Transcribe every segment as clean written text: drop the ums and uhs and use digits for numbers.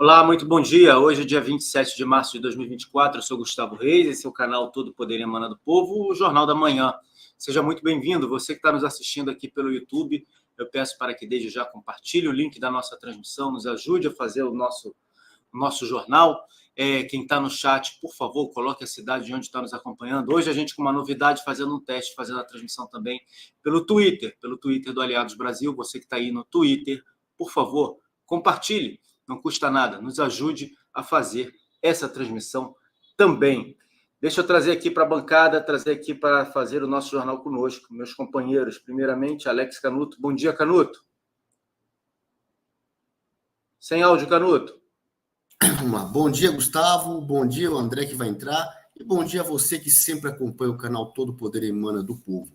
Olá, muito bom dia. Hoje é dia 27 de março de 2024. Eu sou Gustavo Reis, esse é o canal Todo Poder Emana do Povo, o Jornal da Manhã. Seja muito bem-vindo. Você que está nos assistindo aqui pelo YouTube, eu peço para que desde já compartilhe o link da nossa transmissão, nos ajude a fazer o nosso jornal. Quem está no chat, por favor, coloque a cidade de onde está nos acompanhando. Hoje a gente com uma novidade, fazendo um teste, fazendo a transmissão também pelo Twitter do Aliados Brasil. Você que está aí no Twitter, por favor, compartilhe. Não custa nada, nos ajude a fazer essa transmissão também. Deixa eu trazer aqui para a bancada, trazer aqui para fazer o nosso jornal conosco, meus companheiros. Primeiramente, Alex Canuto. Bom dia, Canuto. Sem áudio, Canuto. Bom dia, Gustavo. Bom dia, o André que vai entrar. E bom dia a você que sempre acompanha o canal Todo Poder Emana do Povo.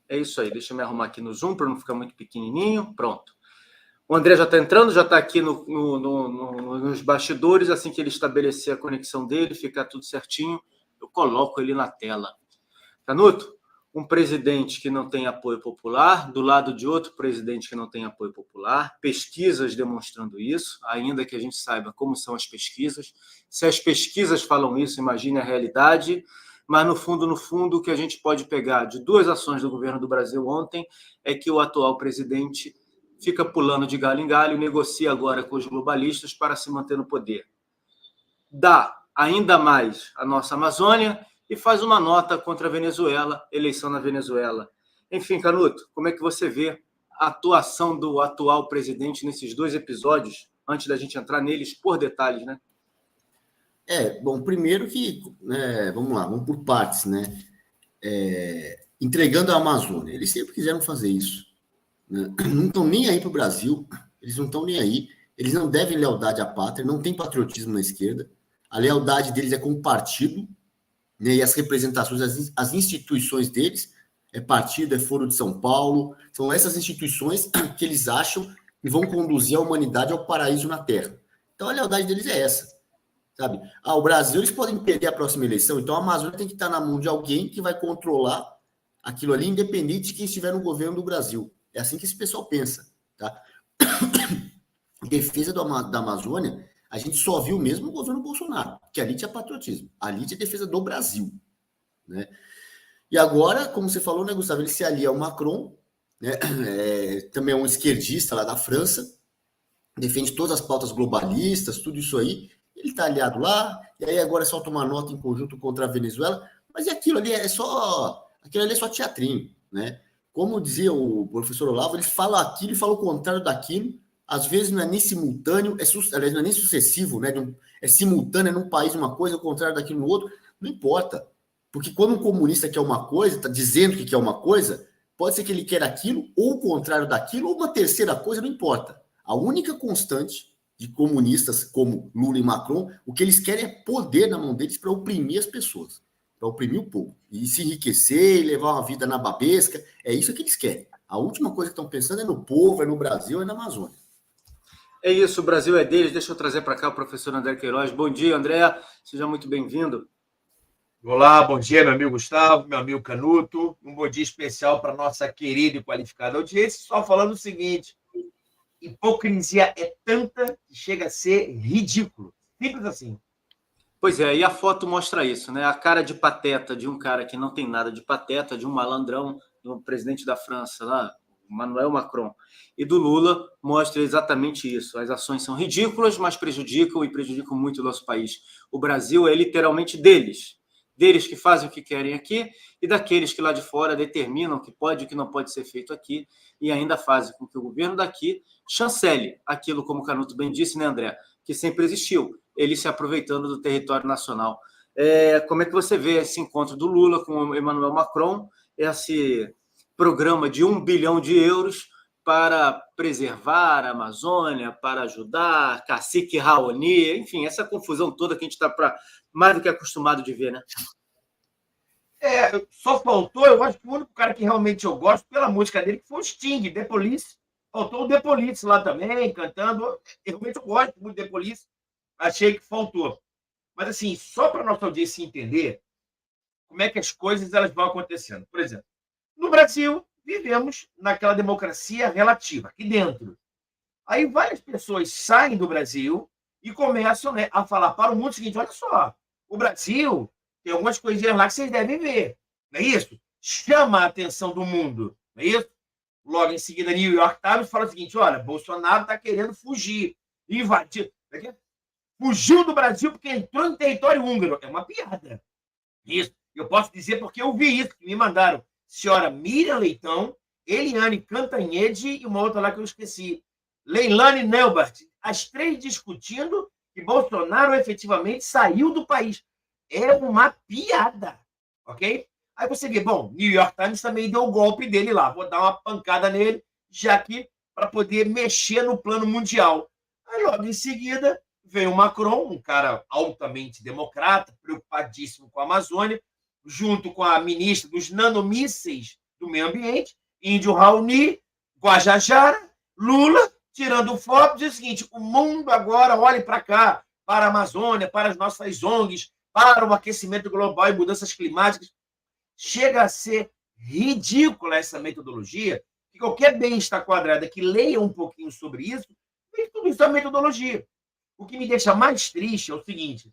É isso aí. Deixa eu me arrumar aqui no Zoom para não ficar muito pequenininho. Pronto. O André já está entrando, já está aqui nos bastidores. Assim que ele estabelecer a conexão dele, ficar tudo certinho, eu coloco ele na tela. Canuto, um presidente que não tem apoio popular, do lado de outro presidente que não tem apoio popular, pesquisas demonstrando isso, ainda que a gente saiba como são as pesquisas. Se as pesquisas falam isso, imagine a realidade. Mas, no fundo, o que a gente pode pegar de duas ações do governo do Brasil ontem é que o atual presidente fica pulando de galho em galho, negocia agora com os globalistas para se manter no poder. Dá ainda mais a nossa Amazônia e faz uma nota contra a Venezuela, eleição na Venezuela. Enfim, Canuto, como é que você vê a atuação do atual presidente nesses dois episódios, antes da gente entrar neles por detalhes, né? Bom, primeiro que, vamos lá, vamos por partes, né? Entregando a Amazônia, eles sempre quiseram fazer isso. Não estão nem aí para o Brasil, eles não estão nem aí, eles não devem lealdade à pátria, não tem patriotismo na esquerda, a lealdade deles é com o partido, né, e as representações, as instituições deles, partido, Foro de São Paulo, são essas instituições que eles acham que vão conduzir a humanidade ao paraíso na Terra. Então a lealdade deles é essa, sabe? O Brasil, eles podem perder a próxima eleição, então a Amazônia tem que estar na mão de alguém que vai controlar aquilo ali, independente de quem estiver no governo do Brasil. É assim que esse pessoal pensa, tá? Defesa da Amazônia, a gente só viu mesmo no governo Bolsonaro, que ali tinha patriotismo, ali tinha defesa do Brasil, né? E agora, como você falou, né, Gustavo, ele se alia ao Macron, né? Também é um esquerdista lá da França, defende todas as pautas globalistas, tudo isso aí, ele está aliado lá, e aí agora solta uma nota em conjunto contra a Venezuela, mas aquilo ali é só teatrinho, né? Como dizia o professor Olavo, eles falam aquilo e falam o contrário daquilo. Às vezes não é nem simultâneo, aliás, não é nem sucessivo, né? É simultâneo num país uma coisa, o contrário daquilo no outro. Não importa. Porque quando um comunista quer uma coisa, está dizendo que quer uma coisa, pode ser que ele quer aquilo, ou o contrário daquilo, ou uma terceira coisa, não importa. A única constante de comunistas como Lula e Macron, o que eles querem é poder na mão deles para oprimir as pessoas. Para oprimir o povo, e se enriquecer, e levar uma vida na babesca, é isso que eles querem. A última coisa que estão pensando é no povo, é no Brasil, é na Amazônia. É isso, o Brasil é deles. Deixa eu trazer para cá o professor André Queiroz. Bom dia, André, seja muito bem-vindo. Olá, bom dia, meu amigo Gustavo, meu amigo Canuto, um bom dia especial para a nossa querida e qualificada audiência, só falando o seguinte, hipocrisia é tanta que chega a ser ridículo, simples assim. Pois é, e a foto mostra isso, né? A cara de pateta de um cara que não tem nada de pateta, de um malandrão, do presidente da França, lá, Emmanuel Macron, e do Lula, mostra exatamente isso. As ações são ridículas, mas prejudicam muito o nosso país. O Brasil é literalmente deles que fazem o que querem aqui e daqueles que lá de fora determinam o que pode e o que não pode ser feito aqui e ainda fazem com que o governo daqui chancele aquilo, como o Canuto bem disse, né, André, que sempre existiu, ele se aproveitando do território nacional. Como é que você vê esse encontro do Lula com o Emmanuel Macron, esse programa de 1 bilhão de euros para preservar a Amazônia, para ajudar cacique Raoni, enfim, essa confusão toda que a gente está mais do que acostumado de ver, né? Só faltou, eu acho que o único cara que realmente eu gosto pela música dele que foi o Sting, The Police. Faltou o The Police lá também, cantando. Eu realmente gosto muito do The Police, achei que faltou. Mas, assim, só para a nossa audiência entender como é que as coisas elas vão acontecendo. Por exemplo, no Brasil, vivemos naquela democracia relativa, aqui dentro. Aí várias pessoas saem do Brasil e começam, né, a falar para o mundo o seguinte: olha só, o Brasil tem algumas coisinhas lá que vocês devem ver, não é isso? Chama a atenção do mundo, não é isso? Logo em seguida, New York Times fala o seguinte: olha, Bolsonaro está querendo fugir, invadir. Fugiu do Brasil porque entrou em território húngaro. É uma piada. Isso. Eu posso dizer porque eu vi isso, que me mandaram. Senhora Miriam Leitão, Eliane Cantanhede e uma outra lá que eu esqueci. Leilane Neubert. As três discutindo que Bolsonaro efetivamente saiu do país. É uma piada. Ok? Aí você vê, bom, New York Times também deu o golpe dele lá. Vou dar uma pancada nele, já que para poder mexer no plano mundial. Aí logo em seguida vem o Macron, um cara altamente democrata, preocupadíssimo com a Amazônia, junto com a ministra dos nanomísseis do meio ambiente, Índio Raoni, Guajajara, Lula, tirando foto, diz o seguinte: o mundo agora olhe para cá, para a Amazônia, para as nossas ONGs, para o aquecimento global e mudanças climáticas. Chega a ser ridícula essa metodologia, que qualquer besta quadrada que leia um pouquinho sobre isso, vê que tudo isso é metodologia. O que me deixa mais triste é o seguinte,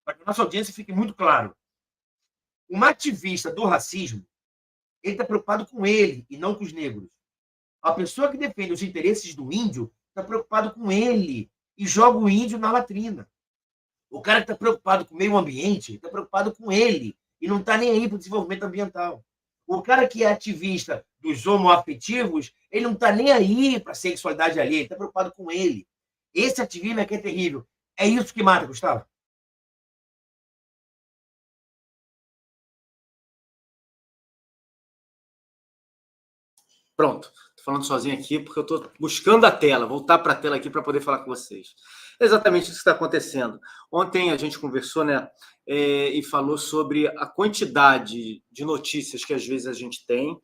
para que a nossa audiência fique muito claro: um ativista do racismo, ele está preocupado com ele e não com os negros. A pessoa que defende os interesses do índio está preocupado com ele e joga o índio na latrina. O cara que está preocupado com o meio ambiente está preocupado com ele e não está nem aí para o desenvolvimento ambiental. O cara que é ativista dos homoafetivos, ele não está nem aí para a sexualidade alheia, ele está preocupado com ele. Esse ativismo é que é terrível. É isso que mata, Gustavo. Pronto. Estou falando sozinho aqui porque eu estou buscando a tela, voltar para a tela aqui para poder falar com vocês. É exatamente isso que está acontecendo. Ontem a gente conversou, né, e falou sobre a quantidade de notícias que às vezes a gente tem,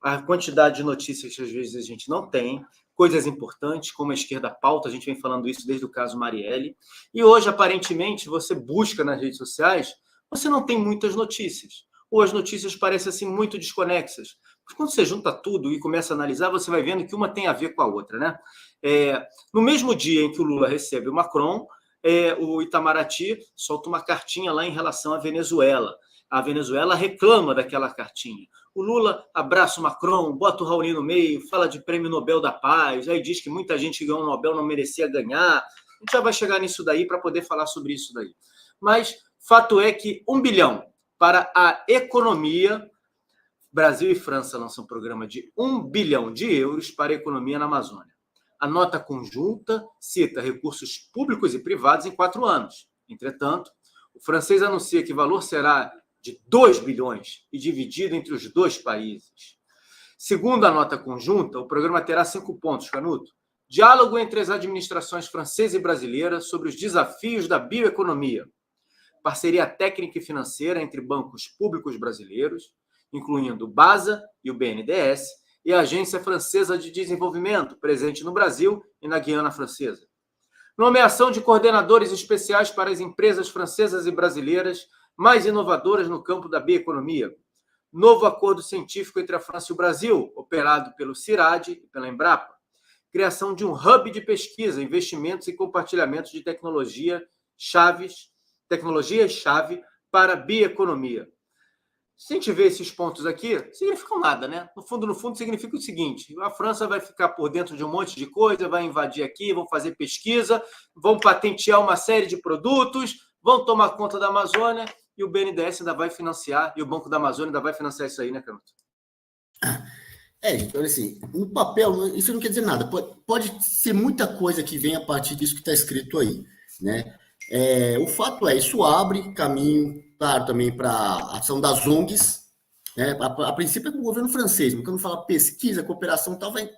a quantidade de notícias que às vezes a gente não tem, coisas importantes, como a esquerda pauta, a gente vem falando isso desde o caso Marielle, e hoje, aparentemente, você busca nas redes sociais, você não tem muitas notícias, ou as notícias parecem assim muito desconexas. Mas quando você junta tudo e começa a analisar, você vai vendo que uma tem a ver com a outra, né? No mesmo dia em que o Lula recebe o Macron, o Itamaraty solta uma cartinha lá em relação à Venezuela. A Venezuela reclama daquela cartinha. O Lula abraça o Macron, bota o Raoni no meio, fala de prêmio Nobel da Paz, aí diz que muita gente que ganhou o Nobel não merecia ganhar. A gente já vai chegar nisso daí para poder falar sobre isso daí. Mas fato é que 1 bilhão para a economia. Brasil e França lançam um programa de 1 bilhão de euros para a economia na Amazônia. A nota conjunta cita recursos públicos e privados em 4 anos. Entretanto, o francês anuncia que o valor será de 2 bilhões e dividido entre os 2 países. Segundo a nota conjunta, o programa terá 5 pontos, Canuto. Diálogo entre as administrações francesa e brasileira sobre os desafios da bioeconomia. Parceria técnica e financeira entre bancos públicos brasileiros, incluindo o BASA e o BNDES, e a Agência Francesa de Desenvolvimento, presente no Brasil e na Guiana Francesa. Nomeação de coordenadores especiais para as empresas francesas e brasileiras mais inovadoras no campo da bioeconomia. Novo acordo científico entre a França e o Brasil, operado pelo CIRAD e pela Embrapa. Criação de um hub de pesquisa, investimentos e compartilhamento de tecnologias-chave para a bioeconomia. Se a gente vê esses pontos aqui, significam nada, né? No fundo, significa o seguinte: a França vai ficar por dentro de um monte de coisa, vai invadir aqui, vão fazer pesquisa, vão patentear uma série de produtos, vão tomar conta da Amazônia e o BNDES ainda vai financiar, e o Banco da Amazônia ainda vai financiar isso aí, né, Canuto? Gente, olha assim, no papel, isso não quer dizer nada. Pode ser muita coisa que vem a partir disso que está escrito aí, né? O fato é, isso abre caminho, claro, também para a ação das ONGs, né? A princípio é com o governo francês, mas quando fala pesquisa, cooperação e tal, vai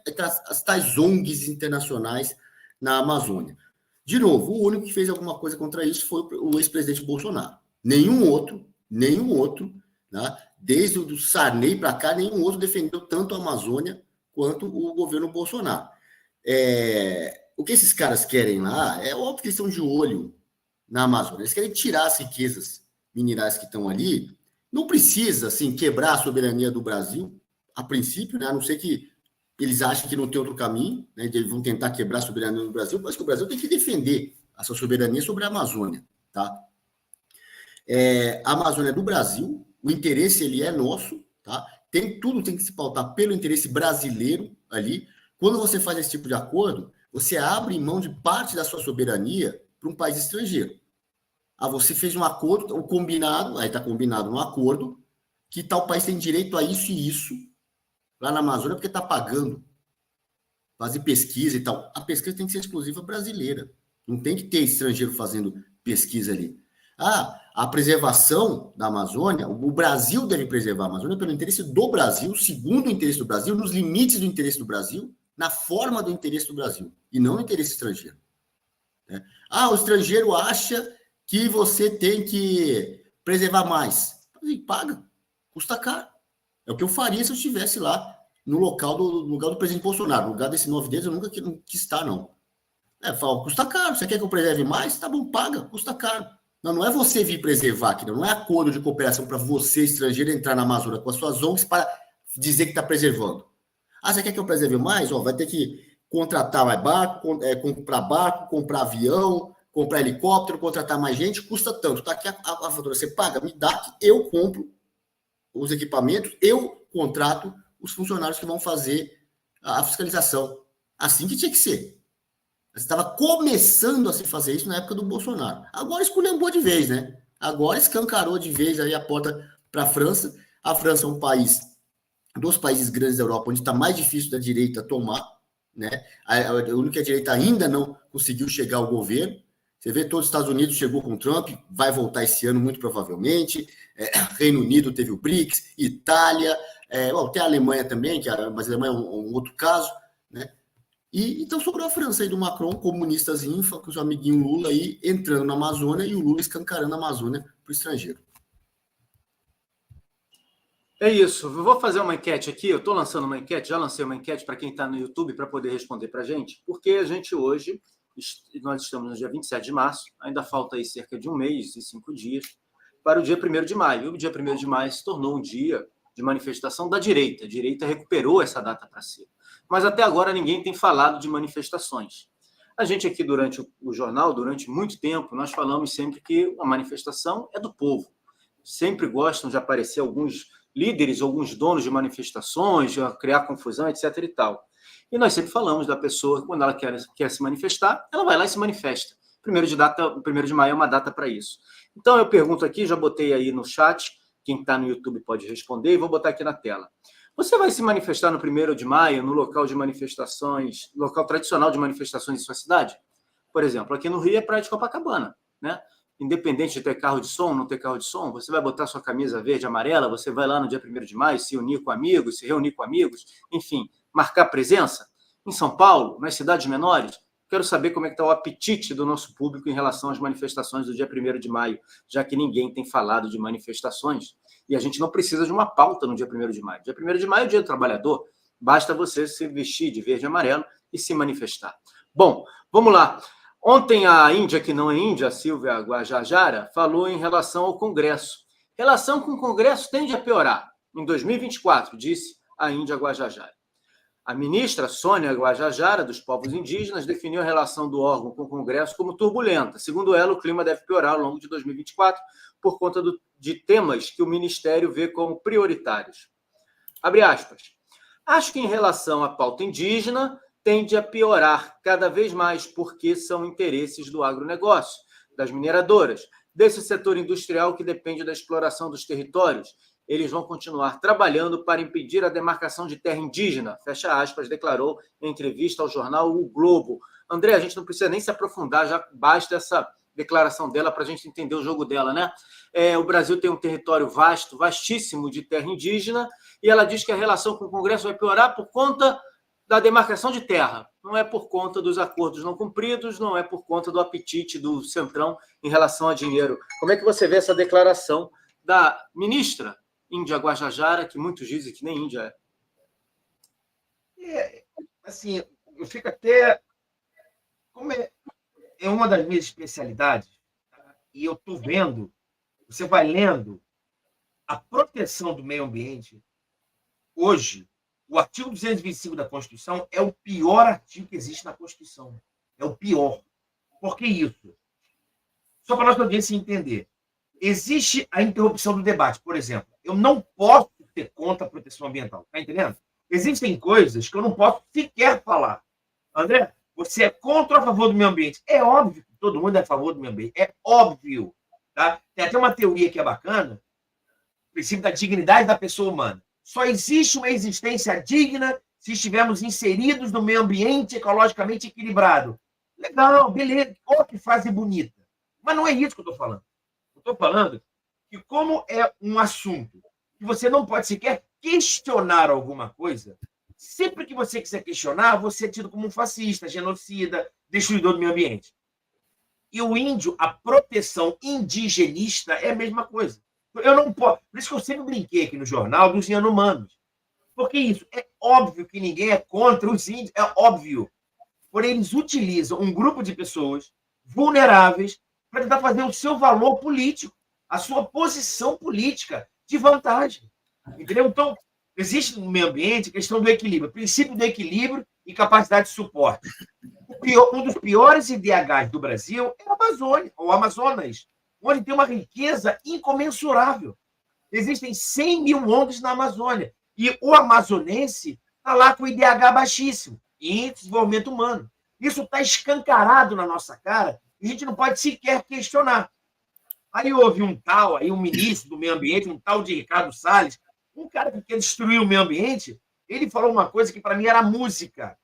as tais ONGs internacionais na Amazônia. De novo, o único que fez alguma coisa contra isso foi o ex-presidente Bolsonaro. Nenhum outro, né? Desde o Sarney para cá, nenhum outro defendeu tanto a Amazônia quanto o governo Bolsonaro. O que esses caras querem lá é óbvio que eles estão de olho na Amazônia. Eles querem tirar as riquezas minerais que estão ali. Não precisa, assim, quebrar a soberania do Brasil, a princípio, né? A não ser que eles achem que não tem outro caminho, né? Eles vão tentar quebrar a soberania do Brasil, mas que o Brasil tem que defender a sua soberania sobre a Amazônia, tá? A Amazônia é do Brasil, o interesse ele é nosso, tá? Tudo tem que se pautar pelo interesse brasileiro ali. Quando você faz esse tipo de acordo, você abre mão de parte da sua soberania para um país estrangeiro. Você fez um acordo, o combinado, aí está combinado no acordo, que tal país tem direito a isso e isso lá na Amazônia, porque está pagando. Fazer pesquisa e tal. A pesquisa tem que ser exclusiva brasileira. Não tem que ter estrangeiro fazendo pesquisa ali. A preservação da Amazônia, o Brasil deve preservar a Amazônia pelo interesse do Brasil, segundo o interesse do Brasil, nos limites do interesse do Brasil, na forma do interesse do Brasil, e não no interesse estrangeiro. O estrangeiro acha que você tem que preservar mais. Paga, custa caro. É o que eu faria se eu estivesse lá no lugar do presidente Bolsonaro. No lugar desse 9 dedos, eu nunca quis estar, não. Fala, custa caro. Você quer que eu preserve mais? Tá bom, paga, custa caro. Não é você vir preservar aqui, não é acordo de cooperação para você, estrangeiro, entrar na Amazônia com as suas ONGs para dizer que está preservando. Você quer que eu preserve mais? Vai ter que contratar mais barco, comprar avião, comprar helicóptero, contratar mais gente, custa tanto. Tá aqui a fatura, você paga, me dá que eu compro os equipamentos, eu contrato os funcionários que vão fazer a fiscalização. Assim que tinha que ser. Você estava começando a se fazer isso na época do Bolsonaro. Agora esculhambou de vez, né? Agora escancarou de vez aí a porta para a França. A França é um país, dos países grandes da Europa, onde está mais difícil da direita tomar, né? A única direita ainda não conseguiu chegar ao governo. Você vê, todos os Estados Unidos chegou com Trump, vai voltar esse ano muito provavelmente. Reino Unido teve o BRICS, Itália, tem a Alemanha também, mas a Alemanha é um outro caso, né? E então sobrou a França aí do Macron, comunistazinho, com o seu amiguinho Lula aí entrando na Amazônia e o Lula escancarando a Amazônia para o estrangeiro. É isso. Eu vou fazer uma enquete aqui. Eu estou lançando uma enquete, já lancei uma enquete para quem está no YouTube para poder responder para a gente, porque a gente hoje, nós estamos no dia 27 de março, ainda falta aí cerca de 1 mês e 5 dias para o dia 1º de maio. E o dia 1º de maio se tornou um dia de manifestação da direita. A direita recuperou essa data para si. Mas até agora ninguém tem falado de manifestações. A gente aqui durante o jornal, durante muito tempo, nós falamos sempre que a manifestação é do povo. Sempre gostam de aparecer alguns líderes, alguns donos de manifestações, de criar confusão, etc. e tal. E nós sempre falamos da pessoa, quando ela quer se manifestar, ela vai lá e se manifesta. 1º de maio é uma data para isso. Então eu pergunto aqui, já botei aí no chat, quem está no YouTube pode responder, e vou botar aqui na tela. Você vai se manifestar no 1º de maio, no local de manifestações, local tradicional de manifestações em sua cidade? Por exemplo, aqui no Rio é Praia de Copacabana, né? Independente de ter carro de som, não ter carro de som, você vai botar sua camisa verde e amarela, você vai lá no dia 1º de maio se unir com amigos, se reunir com amigos, enfim, marcar presença. Em São Paulo, nas cidades menores, quero saber como é que está o apetite do nosso público em relação às manifestações do dia 1º de maio, já que ninguém tem falado de manifestações. E a gente não precisa de uma pauta no dia 1º de maio. Dia 1º de maio é o dia do trabalhador. Basta você se vestir de verde e amarelo e se manifestar. Bom, vamos lá. Ontem a Índia, que não é Índia, a Silvia Guajajara, falou em relação ao Congresso. Relação com o Congresso tende a piorar. Em 2024, disse a Índia Guajajara. A ministra Sônia Guajajara, dos povos indígenas, definiu a relação do órgão com o Congresso como turbulenta. Segundo ela, o clima deve piorar ao longo de 2024 por conta de temas que o Ministério vê como prioritários. Abre aspas. Acho que em relação à pauta indígena, tende a piorar cada vez mais porque são interesses do agronegócio, das mineradoras, desse setor industrial que depende da exploração dos territórios. Eles vão continuar trabalhando para impedir a demarcação de terra indígena, fecha aspas, declarou em entrevista ao jornal O Globo. André, a gente não precisa nem se aprofundar, já basta essa declaração dela para a gente entender o jogo dela, né? O Brasil tem um território vasto, vastíssimo de terra indígena, e ela diz que a relação com o Congresso vai piorar por conta da demarcação de terra. Não é por conta dos acordos não cumpridos, não é por conta do apetite do Centrão em relação a dinheiro. Como é que você vê essa declaração da ministra Índia Guajajara, que muitos dizem que nem Índia é? Assim, eu fico até... Como é uma das minhas especialidades, tá? E eu estou vendo, você vai lendo, a proteção do meio ambiente. Hoje, o artigo 225 da Constituição é o pior artigo que existe na Constituição. É o pior. Por que isso? Só para a nossa audiência entender. Existe a interrupção do debate. Por exemplo, eu não posso ser contra a proteção ambiental. Está entendendo? Existem coisas que eu não posso sequer falar. André, você é contra ou a favor do meio ambiente? É óbvio que todo mundo é a favor do meio ambiente. É óbvio. Tá? Tem até uma teoria que é bacana, o princípio da dignidade da pessoa humana. Só existe uma existência digna se estivermos inseridos no meio ambiente ecologicamente equilibrado. Legal, beleza. Olha que frase bonita. Mas não é isso que eu estou falando. Eu estou falando que, como é um assunto que você não pode sequer questionar alguma coisa, sempre que você quiser questionar, você é tido como um fascista, genocida, destruidor do meio ambiente. E o índio, a proteção indigenista é a mesma coisa. Eu não posso. Por isso que eu sempre brinquei aqui no jornal dos Yanomamis. Porque isso, é óbvio que ninguém é contra os índios, é óbvio. Porém, eles utilizam um grupo de pessoas vulneráveis para tentar fazer o seu valor político, a sua posição política de vantagem. Entendeu? Então, existe no meio ambiente a questão do equilíbrio, princípio do equilíbrio e capacidade de suporte. Um dos piores IDHs do Brasil é a Amazônia, ou Amazonas, onde tem uma riqueza incomensurável. Existem 100 mil ONGs na Amazônia. E o amazonense está lá com o IDH baixíssimo, Índice de Desenvolvimento Humano. Isso está escancarado na nossa cara e a gente não pode sequer questionar. Aí houve um ministro do meio ambiente, um tal de Ricardo Salles, um cara que quer destruir o meio ambiente, ele falou uma coisa que para mim era música.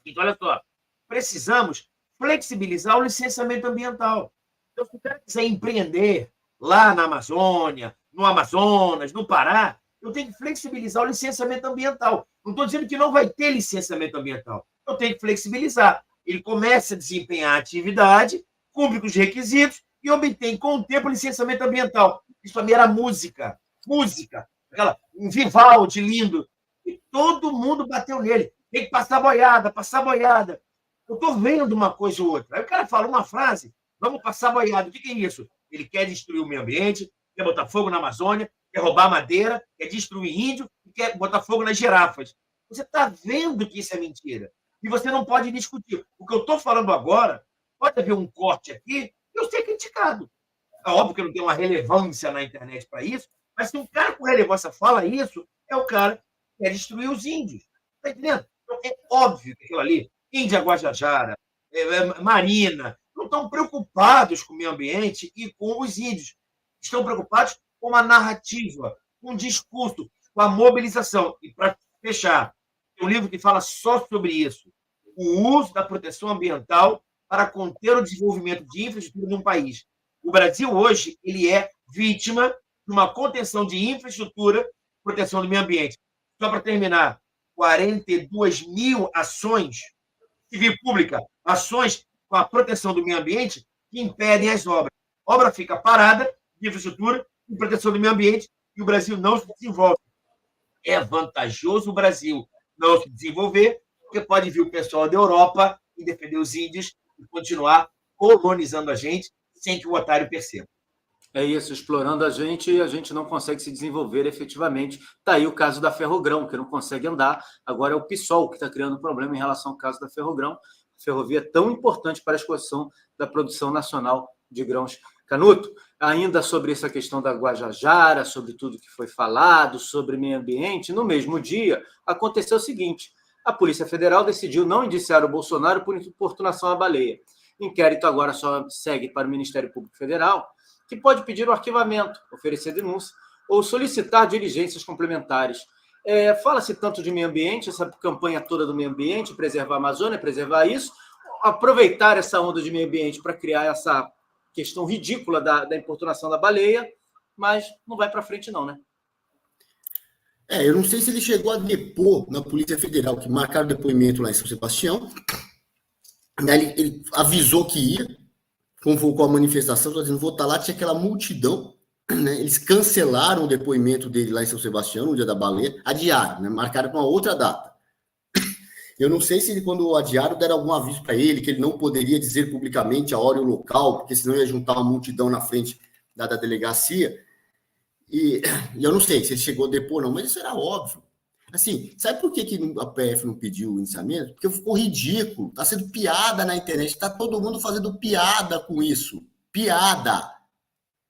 Então, olha só, precisamos flexibilizar o licenciamento ambiental. Então, se o cara quiser empreender lá na Amazônia, no Amazonas, no Pará, eu tenho que flexibilizar o licenciamento ambiental. Não estou dizendo que não vai ter licenciamento ambiental. Eu tenho que flexibilizar. Ele começa a desempenhar a atividade, cumpre com os requisitos e obtém, com o tempo, licenciamento ambiental. Isso para mim era música. Música. Um Vivaldi lindo. E todo mundo bateu nele. Tem que passar boiada, passar boiada. Eu estou vendo uma coisa ou outra. Aí o cara fala uma frase, vamos passar boiada. O que é isso? Ele quer destruir o meio ambiente, quer botar fogo na Amazônia, quer roubar madeira, quer destruir índio e quer botar fogo nas girafas. Você está vendo que isso é mentira. E você não pode discutir. O que eu estou falando agora, pode haver um corte aqui, eu ser criticado. É óbvio que eu não tenho uma relevância na internet para isso, mas se um cara com relevância fala isso, é o cara que quer destruir os índios. Está entendendo? Então, é óbvio que aquilo ali, Índia Guajajara, Marina, não estão preocupados com o meio ambiente e com os índios. Estão preocupados com a narrativa, com o discurso, com a mobilização. E, para fechar, tem um livro que fala só sobre isso. O uso da proteção ambiental para conter o desenvolvimento de infraestrutura num país. O Brasil, hoje, ele é vítima de uma contenção de infraestrutura, proteção do meio ambiente. Só para terminar, 42 mil ações civil pública, ações com a proteção do meio ambiente que impedem as obras. A obra fica parada de infraestrutura e proteção do meio ambiente e o Brasil não se desenvolve. É vantajoso o Brasil não se desenvolver, porque pode vir o pessoal da Europa e defender os índios e continuar colonizando a gente sem que o otário perceba. É isso, explorando a gente e a gente não consegue se desenvolver efetivamente. Está aí o caso da Ferrogrão, que não consegue andar. Agora é o PSOL que está criando problema em relação ao caso da Ferrogrão. A ferrovia é tão importante para a expansão da produção nacional de grãos. Canuto, ainda sobre essa questão da Guajajara, sobre tudo que foi falado, sobre meio ambiente, no mesmo dia aconteceu o seguinte: a Polícia Federal decidiu não indiciar o Bolsonaro por importunação à baleia. O inquérito agora só segue para o Ministério Público Federal, que pode pedir o arquivamento, oferecer denúncia ou solicitar diligências complementares. Fala-se tanto de meio ambiente, essa campanha toda do meio ambiente, preservar a Amazônia, preservar isso, aproveitar essa onda de meio ambiente para criar essa questão ridícula da importunação da baleia, mas não vai para frente não, né? Eu não sei se ele chegou a depor na Polícia Federal, que marcaram depoimento lá em São Sebastião. Ele avisou que ia, convocou a manifestação, está dizendo, vou estar lá, tinha aquela multidão, né? Eles cancelaram o depoimento dele lá em São Sebastião, no dia da baleia, adiaram, né? Marcaram para uma outra data. Eu não sei se ele, quando adiaram, deram algum aviso para ele, que ele não poderia dizer publicamente a hora e o local, porque senão ia juntar uma multidão na frente da delegacia. E eu não sei se ele chegou a depor, não, mas isso era óbvio. Assim, sabe por que a PF não pediu o indiciamento? Porque ficou ridículo. Está sendo piada na internet. Está todo mundo fazendo piada com isso. Piada.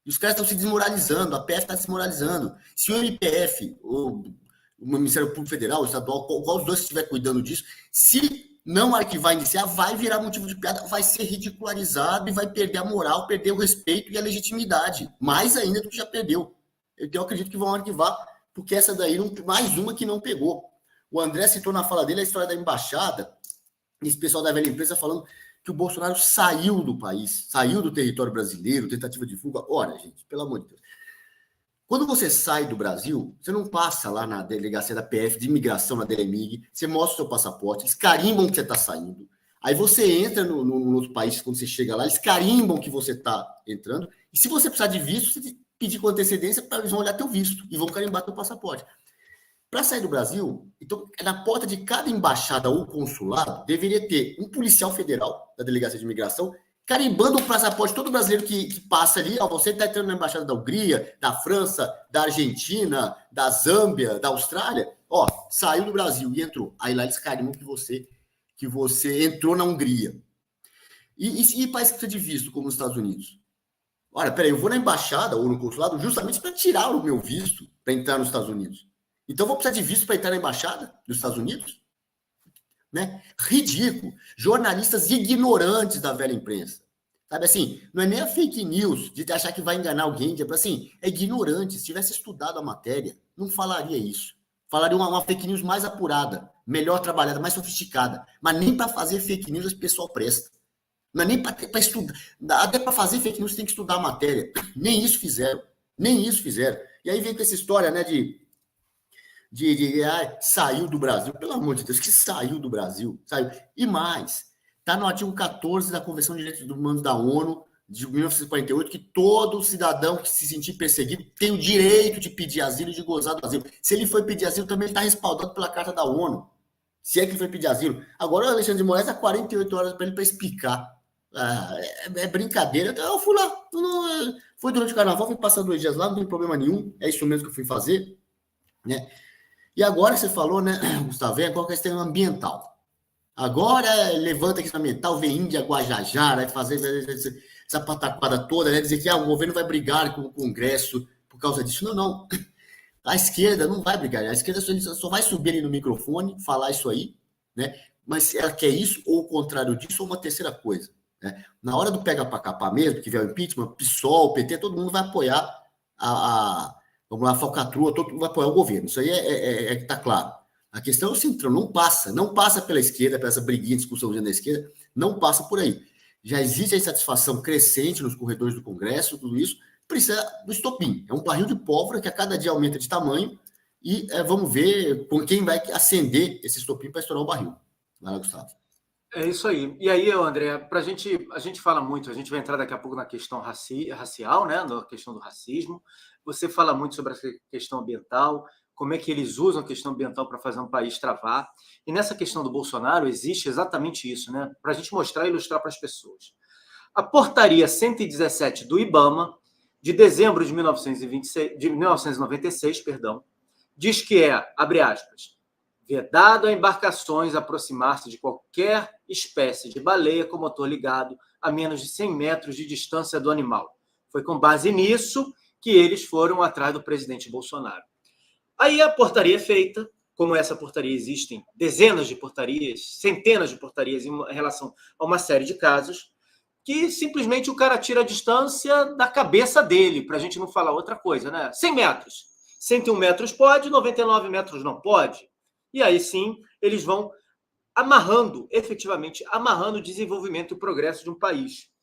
E os caras estão se desmoralizando. A PF está se desmoralizando. Se o MPF, ou o Ministério Público Federal, o estadual, qual dos dois estiver cuidando disso, se não arquivar e indiciar, vai virar motivo de piada, vai ser ridicularizado e vai perder a moral, perder o respeito e a legitimidade. Mais ainda do que já perdeu. Eu acredito que vão arquivar, porque essa daí, mais uma que não pegou. O André citou na fala dele a história da embaixada, esse pessoal da velha imprensa falando que o Bolsonaro saiu do país, saiu do território brasileiro, tentativa de fuga. Ora, gente, pelo amor de Deus. Quando você sai do Brasil, você não passa lá na delegacia da PF de imigração, na DEMIG, você mostra o seu passaporte, eles carimbam que você está saindo. Aí você entra no outro país, quando você chega lá, eles carimbam que você está entrando. E se você precisar de visto, você pedir com antecedência, eles vão olhar teu visto e vão carimbar teu passaporte. Para sair do Brasil, então, na porta de cada embaixada ou consulado, deveria ter um policial federal da delegacia de imigração carimbando o passaporte todo brasileiro que passa ali. Ó, você está entrando na embaixada da Hungria, da França, da Argentina, da Zâmbia, da Austrália. Ó, saiu do Brasil e entrou. Aí lá eles carimbam que você entrou na Hungria. E país que precisa de visto, como os Estados Unidos? Olha, peraí, eu vou na embaixada ou no consulado justamente para tirar o meu visto para entrar nos Estados Unidos. Então, eu vou precisar de visto para entrar na embaixada dos Estados Unidos? Né? Ridículo. Jornalistas ignorantes da velha imprensa. Sabe assim, não é nem a fake news de achar que vai enganar alguém. Assim, é ignorante. Se tivesse estudado a matéria, não falaria isso. Falaria uma fake news mais apurada, melhor trabalhada, mais sofisticada. Mas nem para fazer fake news esse pessoal presta. Não é nem para estudar. Até para fazer fake news tem que estudar a matéria. Nem isso fizeram. Nem isso fizeram. E aí vem com essa história, né, saiu do Brasil. Pelo amor de Deus, que saiu do Brasil. Saiu. E mais, está no artigo 14 da Convenção de Direitos Humanos da ONU, de 1948, que todo cidadão que se sentir perseguido tem o direito de pedir asilo e de gozar do asilo. Se ele foi pedir asilo, também ele está respaldado pela Carta da ONU. Se é que ele foi pedir asilo. Agora o Alexandre de Moraes dá 48 horas para ele para explicar. É brincadeira. Eu fui lá. Foi durante o carnaval, fui passar 2 dias lá, não tem problema nenhum. É isso mesmo que eu fui fazer. Né? E agora você falou, né, Gustavo, qual que é a questão ambiental? Agora levanta a questão ambiental, vem Índia, Guajajara, fazer essa pataquada toda, né, dizer que o governo vai brigar com o Congresso por causa disso. Não. A esquerda não vai brigar. A esquerda só vai subir ali no microfone, falar isso aí, né? Mas ela quer isso, ou o contrário disso, ou uma terceira coisa. Né? Na hora do pega para capar mesmo, que vier o impeachment, PSOL, PT, todo mundo vai apoiar vamos lá, a falcatrua, todo mundo vai apoiar o governo. Isso aí é que está claro. A questão é o centrão, não passa pela esquerda, pela essa briguinha, discussão da esquerda, não passa por aí. Já existe a insatisfação crescente nos corredores do Congresso, tudo isso, precisa do estopim. É um barril de pólvora que a cada dia aumenta de tamanho e vamos ver com quem vai acender esse estopim para estourar o barril. Vai lá, Gustavo. É isso aí. E aí, André, a gente fala muito, a gente vai entrar daqui a pouco na questão racial, né? Na questão do racismo. Você fala muito sobre a questão ambiental, como é que eles usam a questão ambiental para fazer um país travar. E nessa questão do Bolsonaro existe exatamente isso, né? Para a gente mostrar e ilustrar para as pessoas. A portaria 117 do IBAMA, de dezembro de 1996, diz que abre aspas, vedado a embarcações aproximar-se de qualquer espécie de baleia com motor ligado a menos de 100 metros de distância do animal. Foi com base nisso que eles foram atrás do presidente Bolsonaro. Aí a portaria é feita, como essa portaria existem dezenas de portarias, centenas de portarias em relação a uma série de casos, que simplesmente o cara tira a distância da cabeça dele, para a gente não falar outra coisa, né? 100 metros. 101 metros pode, 99 metros não pode. E aí sim, eles vão efetivamente amarrando o desenvolvimento e o progresso de um país.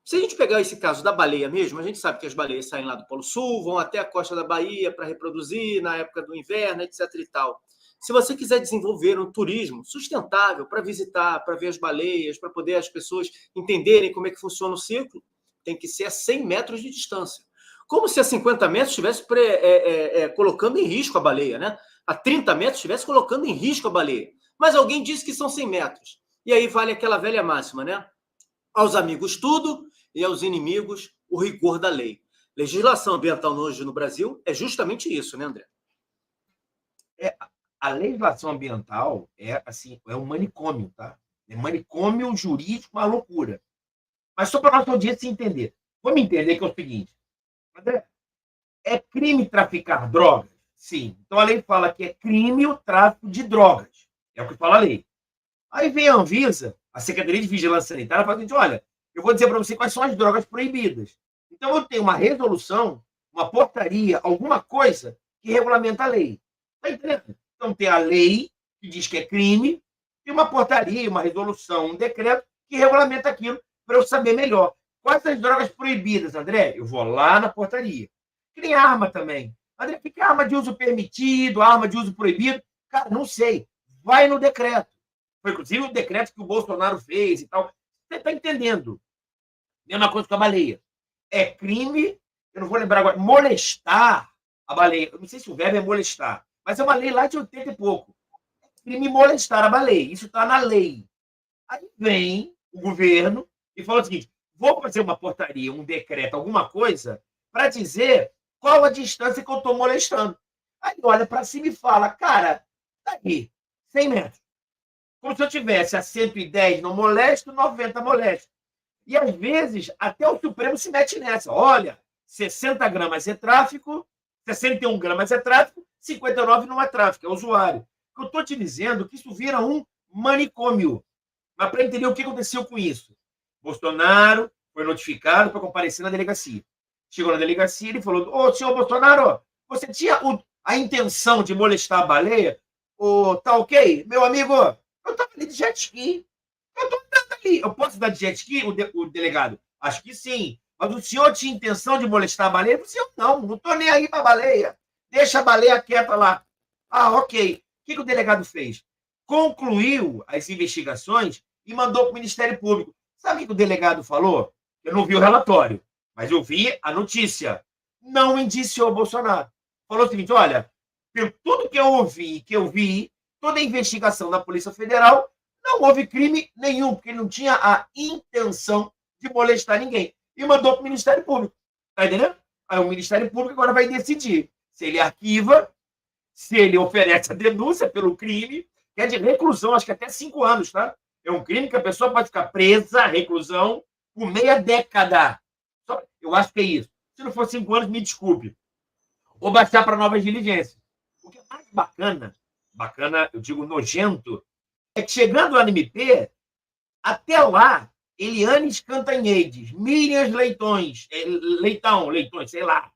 Se a gente pegar esse caso da baleia mesmo, a gente sabe que as baleias saem lá do Polo Sul, vão até a costa da Bahia para reproduzir na época do inverno, etc. e tal. Se você quiser desenvolver um turismo sustentável para visitar, para ver as baleias, para poder as pessoas entenderem como é que funciona o ciclo, tem que ser a 100 metros de distância. Como se a 50 metros estivesse colocando em risco a baleia, né? A 30 metros estivesse colocando em risco a baleia. Mas alguém disse que são 100 metros. E aí vale aquela velha máxima, né? Aos amigos tudo e aos inimigos o rigor da lei. Legislação ambiental hoje no Brasil é justamente isso, né, André? a legislação ambiental é assim, é um manicômio, tá? É manicômio jurídico, uma loucura. Mas só para nossa audiência entender. Vamos entender que é o seguinte, André, é crime traficar drogas? Sim. Então a lei fala que é crime o tráfico de drogas. É o que fala a lei. Aí vem a Anvisa, a Secretaria de Vigilância Sanitária, e fala assim, olha, eu vou dizer para você quais são as drogas proibidas. Então eu tenho uma resolução, uma portaria, alguma coisa que regulamenta a lei. Está entendendo? Então tem a lei, que diz que é crime, e uma portaria, uma resolução, um decreto que regulamenta aquilo para eu saber melhor. Quais são as drogas proibidas, André? Eu vou lá na portaria. Que nem arma também. André, o que é arma de uso permitido, arma de uso proibido? Cara, não sei. Vai no decreto. Foi, inclusive, o decreto que o Bolsonaro fez e tal. Você está entendendo? Mesma coisa com a baleia. É crime, eu não vou lembrar agora, molestar a baleia. Eu não sei se o verbo é molestar, mas é uma lei lá de 80 e pouco. É crime molestar a baleia. Isso está na lei. Aí vem o governo e fala o seguinte: vou fazer uma portaria, um decreto, alguma coisa, para dizer qual a distância que eu estou molestando. Aí olha para cima e fala, cara, tá aí, 100 metros. Como se eu tivesse a 110 não molesto, 90 molesto. E às vezes até o Supremo se mete nessa. Olha, 60 gramas é tráfico, 61 gramas é tráfico, 59 não é tráfico, é usuário. Eu estou te dizendo que isso vira um manicômio. Mas para entender o que aconteceu com isso, Bolsonaro foi notificado para comparecer na delegacia. Chegou na delegacia e ele falou: ô, senhor Bolsonaro, você tinha a intenção de molestar a baleia? Tá ok? Meu amigo, eu estava ali de jet ski. Eu estou andando ali. Eu posso dar de jet ski, o delegado? Acho que sim. Mas o senhor tinha intenção de molestar a baleia? Eu disse, eu não estou nem aí para a baleia. Deixa a baleia quieta lá. Ah, ok. O que o delegado fez? Concluiu as investigações e mandou para o Ministério Público. Sabe o que o delegado falou? Eu não vi o relatório, mas eu vi a notícia. Não indiciou o Bolsonaro. Falou o seguinte, olha, pelo tudo que eu ouvi, que eu vi, toda a investigação da Polícia Federal, não houve crime nenhum, porque ele não tinha a intenção de molestar ninguém. E mandou para o Ministério Público. Está entendendo? Aí o Ministério Público agora vai decidir se ele arquiva, se ele oferece a denúncia pelo crime, que é de reclusão, acho que até 5 anos, tá? É um crime que a pessoa pode ficar presa, reclusão, por meia década. Eu acho que é isso. Se não for 5 anos, me desculpe. Ou baixar para novas diligências. O que é mais bacana, eu digo nojento, é que chegando lá no MP, até lá, Elianes Cantanhedes, Miriam Leitão, sei lá,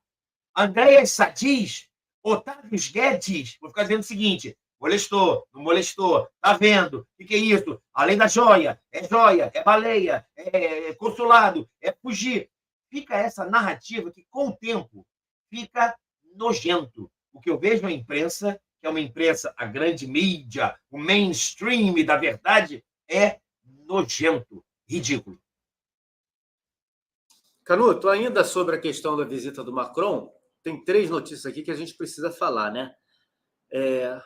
Andréas Sadis, Otávio Guedes, vou ficar dizendo o seguinte: molestou, não molestou, tá vendo? O que é isso? Além da joia, é baleia, é consulado, é fugir. Fica essa narrativa que, com o tempo, fica nojento. O que eu vejo na imprensa, que é uma imprensa, a grande mídia, o mainstream da verdade, é nojento, ridículo. Canuto, ainda sobre a questão da visita do Macron, tem 3 notícias aqui que a gente precisa falar, né?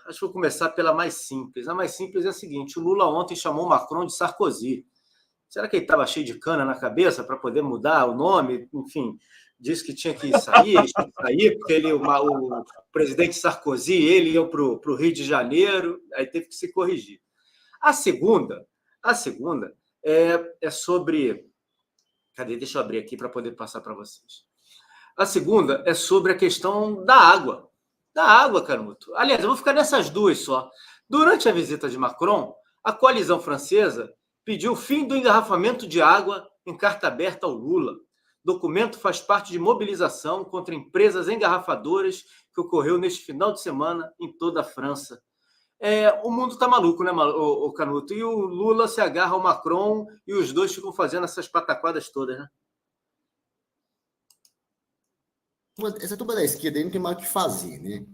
Acho que vou começar pela mais simples. A mais simples é a seguinte: o Lula ontem chamou o Macron de Sarkozy. Será que ele estava cheio de cana na cabeça para poder mudar o nome? Enfim, disse que tinha que sair, porque o presidente Sarkozy, ele ia para o Rio de Janeiro, aí teve que se corrigir. A segunda é sobre... Cadê? Deixa eu abrir aqui para poder passar para vocês. A segunda é sobre a questão da água. Da água, Canuto. Aliás, eu vou ficar nessas 2 só. Durante a visita de Macron, a coalizão francesa pediu o fim do engarrafamento de água em carta aberta ao Lula. O documento faz parte de mobilização contra empresas engarrafadoras que ocorreu neste final de semana em toda a França. O mundo está maluco, né, o Canuto? E o Lula se agarra ao Macron e os dois ficam fazendo essas pataquadas todas, né? Essa turma da esquerda aí não tem mais o que fazer, né?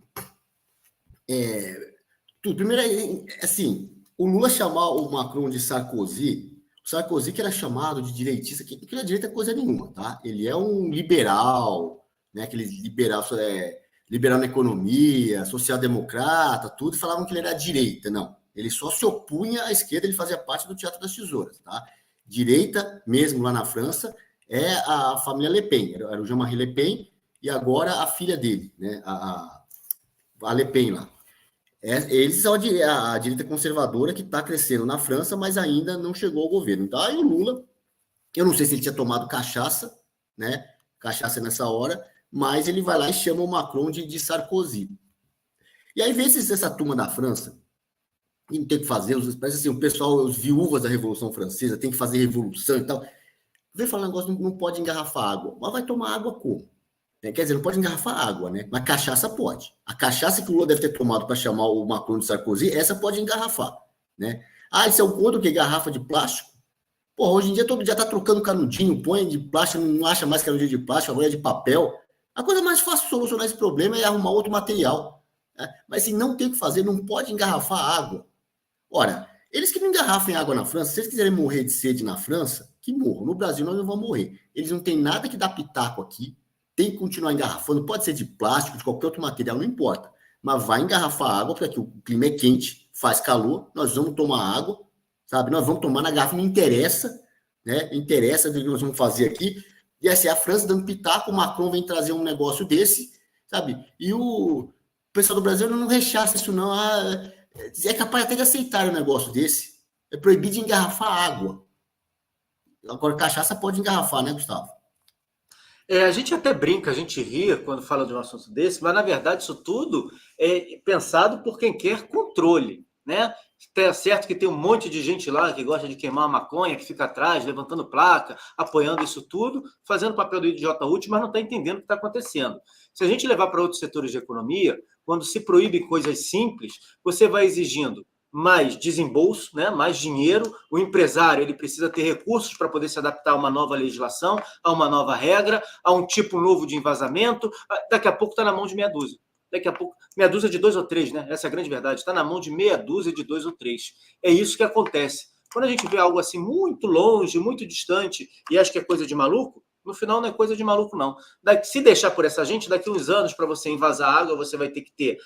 Primeiro, assim, o Lula chamar o Macron de Sarkozy, o Sarkozy que era chamado de direitista, que não é direita coisa nenhuma, tá? Ele é um liberal, né? Aquele liberal na economia, social-democrata, tudo, e falavam que ele era direita. Não, ele só se opunha à esquerda, ele fazia parte do Teatro das Tesouras, tá? Direita, mesmo lá na França, é a família Le Pen, era o Jean-Marie Le Pen, e agora a filha dele, né? A Le Pen lá. Eles são a direita conservadora que está crescendo na França, mas ainda não chegou ao governo. Então, aí o Lula, eu não sei se ele tinha tomado cachaça, né? Cachaça nessa hora, mas ele vai lá e chama o Macron de Sarkozy. E aí vem essa turma da França, e não tem o que fazer, parece assim, o pessoal, os viúvas da Revolução Francesa, tem que fazer revolução e tal. Vem falar um negócio, não pode engarrafar água. Mas vai tomar água como? Quer dizer, não pode engarrafar água, né? Mas cachaça pode. A cachaça que o Lula deve ter tomado para chamar o Macron de Sarkozy, essa pode engarrafar, né? Ah, isso é o conto que garrafa de plástico? Porra, hoje em dia todo dia tá trocando canudinho, põe de plástico, não acha mais canudinho de plástico, agora é de papel. A coisa mais fácil de solucionar esse problema é arrumar outro material, né? Mas se não tem o que fazer, não pode engarrafar água. Ora, eles que não engarrafem água na França, se eles quiserem morrer de sede na França, que morram. No Brasil nós não vamos morrer. Eles não têm nada que dar pitaco aqui, tem que continuar engarrafando, pode ser de plástico, de qualquer outro material, não importa. Mas vai engarrafar água, porque aqui o clima é quente, faz calor, nós vamos tomar água, sabe? Nós vamos tomar na garrafa, não interessa, né? Não interessa o que nós vamos fazer aqui. E assim, a França dando pitaco, o Macron vem trazer um negócio desse, sabe? E o pessoal do Brasil não rechaça isso, não. É capaz até de aceitar um negócio desse. É proibido de engarrafar água. Agora, cachaça pode engarrafar, né, Gustavo? A gente até brinca, a gente ria quando fala de um assunto desse, mas na verdade isso tudo é pensado por quem quer controle, né? É certo que tem um monte de gente lá que gosta de queimar a maconha, que fica atrás, levantando placa, apoiando isso tudo, fazendo papel do idiota útil, mas não está entendendo o que está acontecendo. Se a gente levar para outros setores de economia, quando se proíbem coisas simples, você vai exigindo mais desembolso, né, mais dinheiro. O empresário ele precisa ter recursos para poder se adaptar a uma nova legislação, a uma nova regra, a um tipo novo de envasamento. Daqui a pouco está na mão de meia dúzia. Daqui a pouco, meia dúzia de 2 ou 3, né? Essa é a grande verdade. Está na mão de meia dúzia de 2 ou 3. É isso que acontece. Quando a gente vê algo assim muito longe, muito distante, e acha que é coisa de maluco, no final não é coisa de maluco, não. Se deixar por essa gente, daqui a uns anos, para você envasar água, você vai ter que ter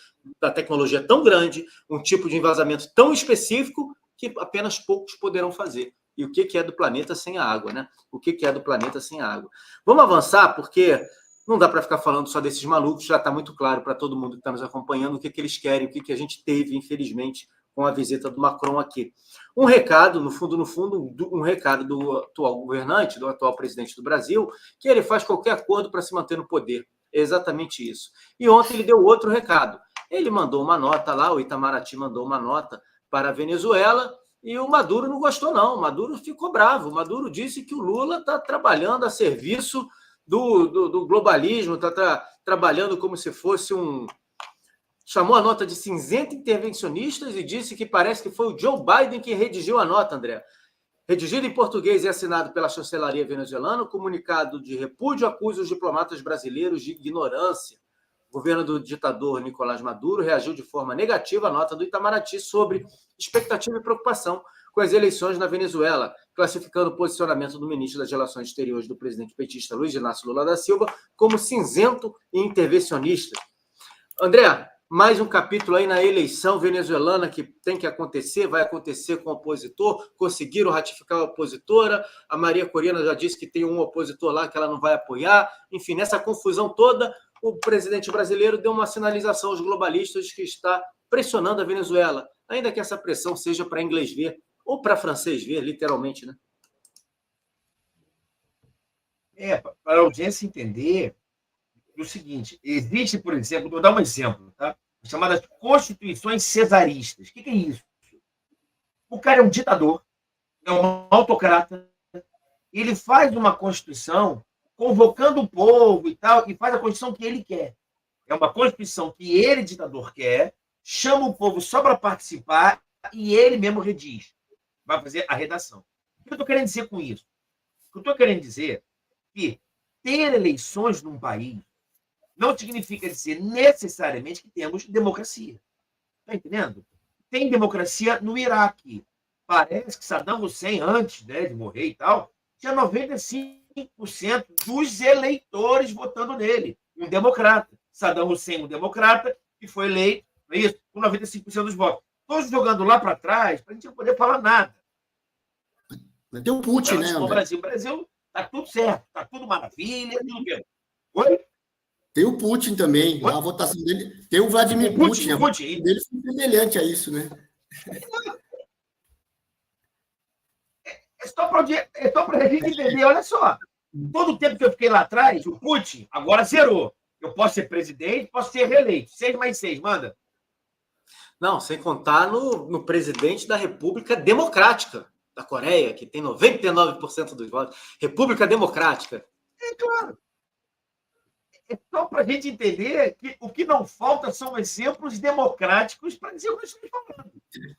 a tecnologia tão grande, um tipo de envasamento tão específico, que apenas poucos poderão fazer. E o que é do planeta sem a água, né? O que é do planeta sem a água? Vamos avançar, porque não dá para ficar falando só desses malucos, já está muito claro para todo mundo que está nos acompanhando o que eles querem, o que a gente teve, infelizmente, com a visita do Macron aqui. Um recado, no fundo, um recado do atual governante, do atual presidente do Brasil, que ele faz qualquer acordo para se manter no poder. É exatamente isso. E ontem ele deu outro recado. Ele mandou uma nota lá, o Itamaraty mandou uma nota para a Venezuela, e o Maduro não gostou, não. O Maduro ficou bravo. O Maduro disse que o Lula está trabalhando a serviço do globalismo, está trabalhando como se fosse chamou a nota de cinzenta intervencionistas e disse que parece que foi o Joe Biden que redigiu a nota, André. Redigido em português e assinado pela chancelaria venezuelana, o comunicado de repúdio acusa os diplomatas brasileiros de ignorância. O governo do ditador Nicolás Maduro reagiu de forma negativa à nota do Itamaraty sobre expectativa e preocupação com as eleições na Venezuela, classificando o posicionamento do ministro das Relações Exteriores do presidente petista Luiz Inácio Lula da Silva como cinzento e intervencionista. André, mais um capítulo aí na eleição venezuelana que tem que acontecer, vai acontecer com o opositor, conseguiram ratificar a opositora, a Maria Corina já disse que tem um opositor lá que ela não vai apoiar, enfim, nessa confusão toda, o presidente brasileiro deu uma sinalização aos globalistas que está pressionando a Venezuela, ainda que essa pressão seja para inglês ver, ou para francês ver, literalmente, né? Para a audiência entender o seguinte, existe, por exemplo, vou dar um exemplo, tá? Chamadas constituições cesaristas. O que é isso? O cara é um ditador, é um autocrata, ele faz uma constituição convocando o povo e tal, e faz a constituição que ele quer. É uma constituição que ele, ditador, quer, chama o povo só para participar e ele mesmo redige. Vai fazer a redação. O que eu estou querendo dizer com isso? O que eu estou querendo dizer é que ter eleições num país não significa dizer necessariamente que temos democracia. Está entendendo? Tem democracia no Iraque. Parece que Saddam Hussein, antes, né, de morrer e tal, tinha 95% dos eleitores votando nele. Um democrata. Saddam Hussein, um democrata, que foi eleito, não é isso? Com 95% dos votos. Todos jogando lá para trás, para a gente não poder falar nada. Tem o Putin, né? O Brasil está tudo certo, está tudo maravilha. Tudo bem. Oi? Tem o Putin também, a votação dele. Tem o Vladimir Putin, a votação dele foi semelhante a isso, né? É só para a gente entender, olha só. Todo o tempo que eu fiquei lá atrás, o Putin agora zerou. Eu posso ser presidente, posso ser reeleito. 6 mais 6, manda. Não, sem contar no presidente da República Democrática da Coreia, que tem 99% dos votos. República Democrática. É claro. É só para a gente entender que o que não falta são exemplos democráticos para dizer o que eu estou falando.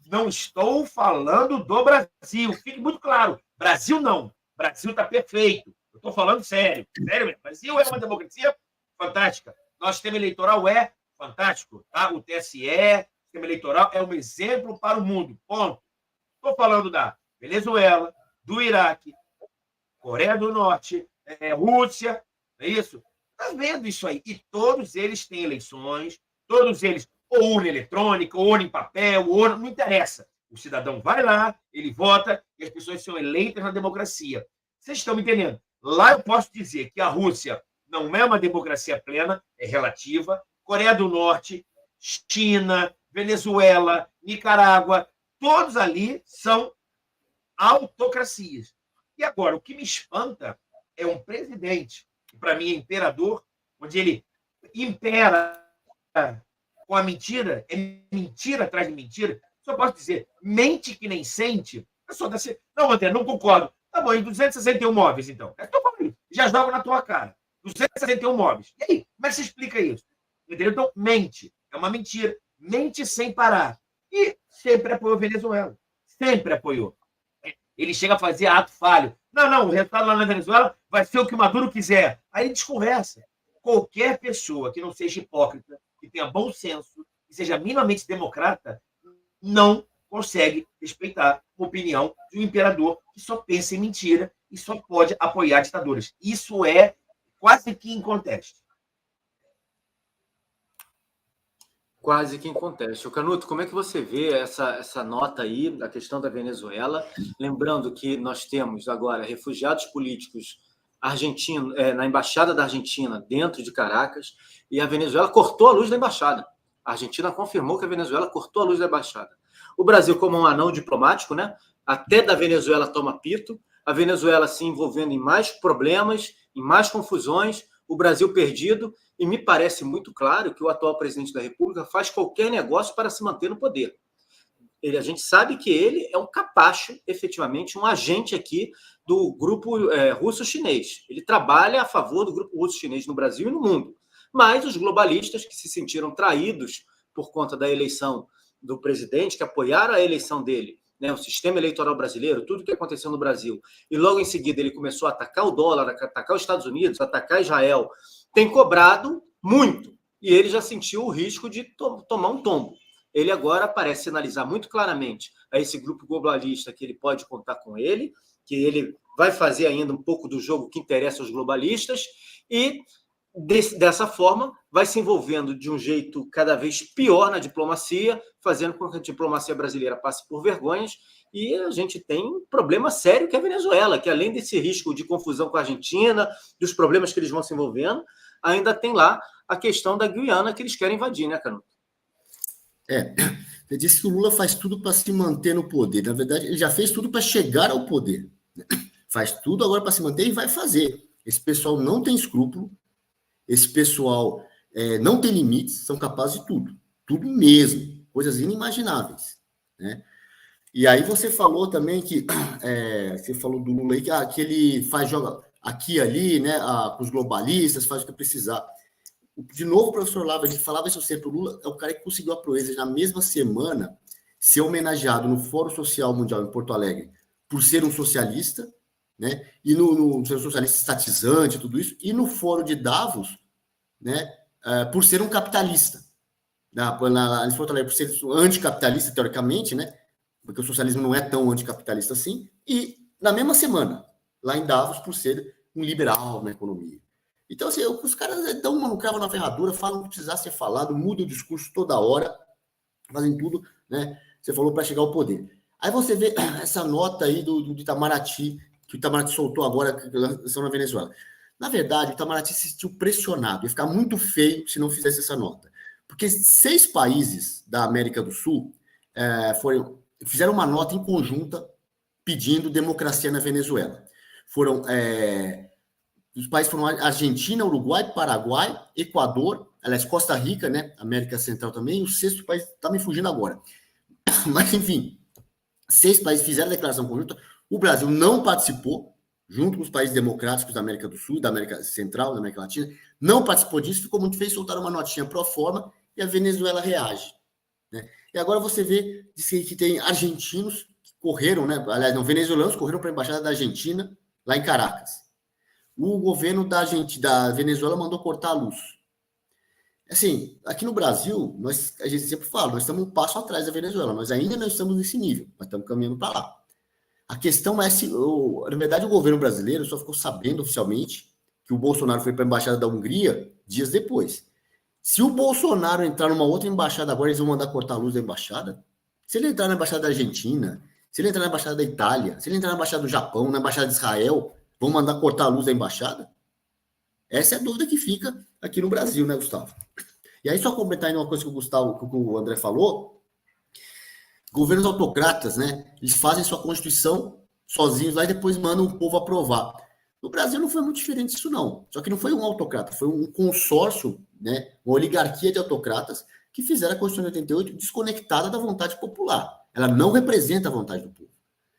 Não estou falando do Brasil. Fique muito claro. Brasil não. Brasil está perfeito. Eu estou falando sério. Sério mesmo. Brasil é uma democracia fantástica. Nosso sistema eleitoral é fantástico. Tá? O TSE, o sistema eleitoral é um exemplo para o mundo. Ponto. Estou falando da Venezuela, do Iraque, Coreia do Norte, Rússia, não é isso? Está vendo isso aí? E todos eles têm eleições, todos eles, ou urna eletrônica, ou urna em papel, ou urna, não interessa. O cidadão vai lá, ele vota, e as pessoas são eleitas na democracia. Vocês estão me entendendo? Lá eu posso dizer que a Rússia não é uma democracia plena, é relativa. Coreia do Norte, China, Venezuela, Nicarágua, todos ali são autocracias. E agora, o que me espanta é um presidente, que para mim é imperador, onde ele impera com a mentira, é mentira atrás de mentira. Só posso dizer, mente que nem sente. Não, André, não concordo. Tá bom, em 261 móveis, então. Estou falando, já jogo na tua cara. 261 móveis. E aí, como é que você explica isso? Entendeu? Então, mente. É uma mentira. Mente sem parar. E sempre apoiou a Venezuela. Sempre apoiou. Ele chega a fazer ato falho. Não, o resultado lá na Venezuela vai ser o que o Maduro quiser. Aí desconversa. Qualquer pessoa que não seja hipócrita, que tenha bom senso, que seja minimamente democrata, não consegue respeitar a opinião de um imperador que só pensa em mentira e só pode apoiar ditaduras. Isso é quase que inconteste. Quase que em contexto. Canuto, como é que você vê essa nota aí da questão da Venezuela? Lembrando que nós temos agora refugiados políticos argentinos na Embaixada da Argentina, dentro de Caracas, e a Venezuela cortou a luz da Embaixada. A Argentina confirmou que a Venezuela cortou a luz da Embaixada. O Brasil, como um anão diplomático, né? Até da Venezuela toma pito, a Venezuela se envolvendo em mais problemas, em mais confusões, o Brasil perdido, e me parece muito claro que o atual presidente da República faz qualquer negócio para se manter no poder. A gente sabe que ele é um capacho, efetivamente, um agente aqui do grupo russo-chinês. Ele trabalha a favor do grupo russo-chinês no Brasil e no mundo. Mas os globalistas que se sentiram traídos por conta da eleição do presidente, que apoiaram a eleição dele, né, o sistema eleitoral brasileiro, tudo que aconteceu no Brasil, e logo em seguida ele começou a atacar o dólar, atacar os Estados Unidos, atacar Israel, tem cobrado muito, e ele já sentiu o risco de tomar um tombo. Ele agora parece sinalizar muito claramente a esse grupo globalista que ele pode contar com ele, que ele vai fazer ainda um pouco do jogo que interessa aos globalistas, e dessa forma vai se envolvendo de um jeito cada vez pior na diplomacia, fazendo com que a diplomacia brasileira passe por vergonhas, e a gente tem um problema sério que é a Venezuela, que além desse risco de confusão com a Argentina, dos problemas que eles vão se envolvendo, ainda tem lá a questão da Guiana que eles querem invadir, né, Canuto? Você disse que o Lula faz tudo para se manter no poder. Na verdade, ele já fez tudo para chegar ao poder. Faz tudo agora para se manter e vai fazer. Esse pessoal não tem escrúpulo, esse pessoal não tem limites, são capazes de tudo. Tudo mesmo. Coisas inimagináveis. Né? E aí você falou também que... você falou do Lula aí, que ele joga aqui e ali, né, com os globalistas, faz o que precisar. De novo, o professor Lava, ele falava isso sempre, o Lula é o cara que conseguiu a proeza de, na mesma semana, ser homenageado no Fórum Social Mundial em Porto Alegre por ser um socialista, né? E no ser um socialista estatizante, tudo isso, e no Fórum de Davos, né? Por ser um capitalista. Em Porto Alegre, por ser anticapitalista, teoricamente, né? Porque o socialismo não é tão anticapitalista assim, e na mesma semana, lá em Davos, por ser um liberal na economia. Então, assim, os caras dão uma cravo na ferradura, falam o que precisar ser falado, mudam o discurso toda hora, fazem tudo, né? Você falou para chegar ao poder. Aí você vê essa nota aí do Itamaraty, que o Itamaraty soltou agora, que lançou na Venezuela. Na verdade, o Itamaraty se sentiu pressionado, ia ficar muito feio se não fizesse essa nota. Porque 6 países da América do Sul fizeram uma nota em conjunta pedindo democracia na Venezuela. Os países foram Argentina, Uruguai, Paraguai, Equador, aliás, Costa Rica, né? América Central também, e o 6º país está me fugindo agora. Mas, enfim, 6 países fizeram a declaração conjunta, o Brasil não participou, junto com os países democráticos da América do Sul, da América Central, da América Latina, não participou disso, ficou muito feio, soltaram uma notinha pro forma e a Venezuela reage. Né? E agora você vê, diz que tem argentinos que correram, né? Aliás, não, venezuelanos correram para a embaixada da Argentina, lá em Caracas. O governo da Venezuela mandou cortar a luz. Assim, aqui no Brasil, a gente sempre fala, nós estamos um passo atrás da Venezuela, nós ainda não estamos nesse nível, nós estamos caminhando para lá. A questão é se, na verdade, o governo brasileiro só ficou sabendo oficialmente que o Bolsonaro foi para a embaixada da Hungria dias depois. Se o Bolsonaro entrar numa outra embaixada agora, eles vão mandar cortar a luz da embaixada? Se ele entrar na embaixada da Argentina, se ele entrar na embaixada da Itália, se ele entrar na embaixada do Japão, na embaixada de Israel, vão mandar cortar a luz da embaixada? Essa é a dúvida que fica aqui no Brasil, né, Gustavo? E aí, só completar ainda uma coisa que o André falou, governos autocratas, né? Eles fazem sua Constituição sozinhos lá e depois mandam o povo aprovar. No Brasil não foi muito diferente disso, não. Só que não foi um autocrata, foi um consórcio, né? Uma oligarquia de autocratas que fizeram a Constituição de 88 desconectada da vontade popular. Ela não representa a vontade do povo.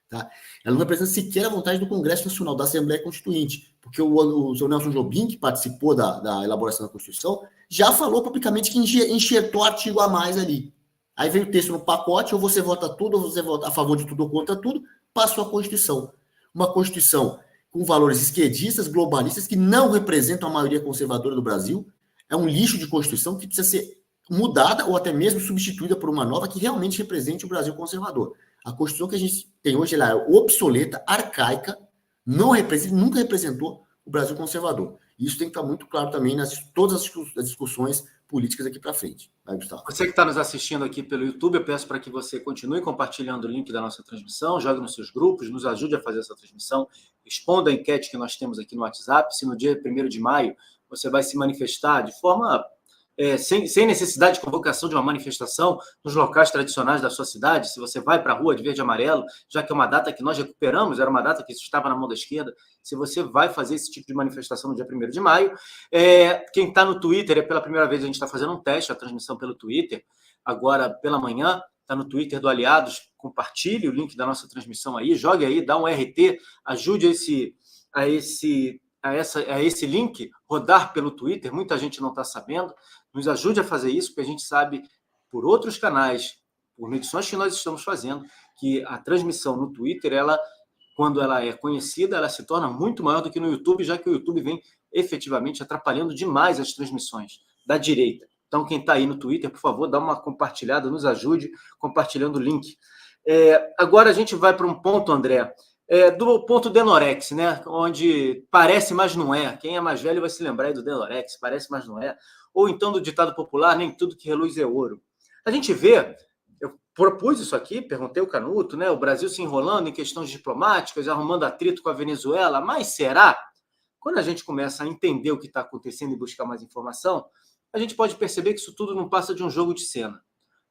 Tá? Ela não representa sequer a vontade do Congresso Nacional, da Assembleia Constituinte, porque o senhor Nelson Jobim, que participou da elaboração da Constituição, já falou publicamente que enxertou artigo a mais ali. Aí veio o texto no pacote, ou você vota tudo, ou você vota a favor de tudo ou contra tudo, passou a Constituição. Uma Constituição com valores esquerdistas, globalistas, que não representam a maioria conservadora do Brasil. É um lixo de Constituição que precisa ser mudada ou até mesmo substituída por uma nova que realmente represente o Brasil conservador. A Constituição que a gente tem hoje ela é obsoleta, arcaica, nunca representou o Brasil conservador. Isso tem que estar muito claro também nas todas as discussões políticas aqui para frente. Vai, Gustavo. Você que está nos assistindo aqui pelo YouTube, eu peço para que você continue compartilhando o link da nossa transmissão, jogue nos seus grupos, nos ajude a fazer essa transmissão, responda a enquete que nós temos aqui no WhatsApp, se no dia 1º de maio você vai se manifestar de forma... sem necessidade de convocação de uma manifestação nos locais tradicionais da sua cidade, se você vai para a rua de verde e amarelo, já que é uma data que nós recuperamos, era uma data que estava na mão da esquerda, se você vai fazer esse tipo de manifestação no dia 1º de maio. Quem está no Twitter, pela primeira vez a gente está fazendo um teste, a transmissão pelo Twitter, agora pela manhã, está no Twitter do Aliados, compartilhe o link da nossa transmissão aí, jogue aí, dá um RT, ajude a esse link rodar pelo Twitter, muita gente não está sabendo, nos ajude a fazer isso, porque a gente sabe, por outros canais, por medições que nós estamos fazendo, que a transmissão no Twitter, quando ela é conhecida, ela se torna muito maior do que no YouTube, já que o YouTube vem efetivamente atrapalhando demais as transmissões da direita. Então, quem está aí no Twitter, por favor, dá uma compartilhada, nos ajude compartilhando o link. Agora a gente vai para um ponto, André, do ponto Denorex, né? Onde parece, mas não é. Quem é mais velho vai se lembrar aí do Denorex, parece, mas não é. Ou então do ditado popular, nem tudo que reluz é ouro. A gente vê, eu propus isso aqui, perguntei ao Canuto, né? O Brasil se enrolando em questões diplomáticas, arrumando atrito com a Venezuela, mas será? Quando a gente começa a entender o que está acontecendo e buscar mais informação, a gente pode perceber que isso tudo não passa de um jogo de cena.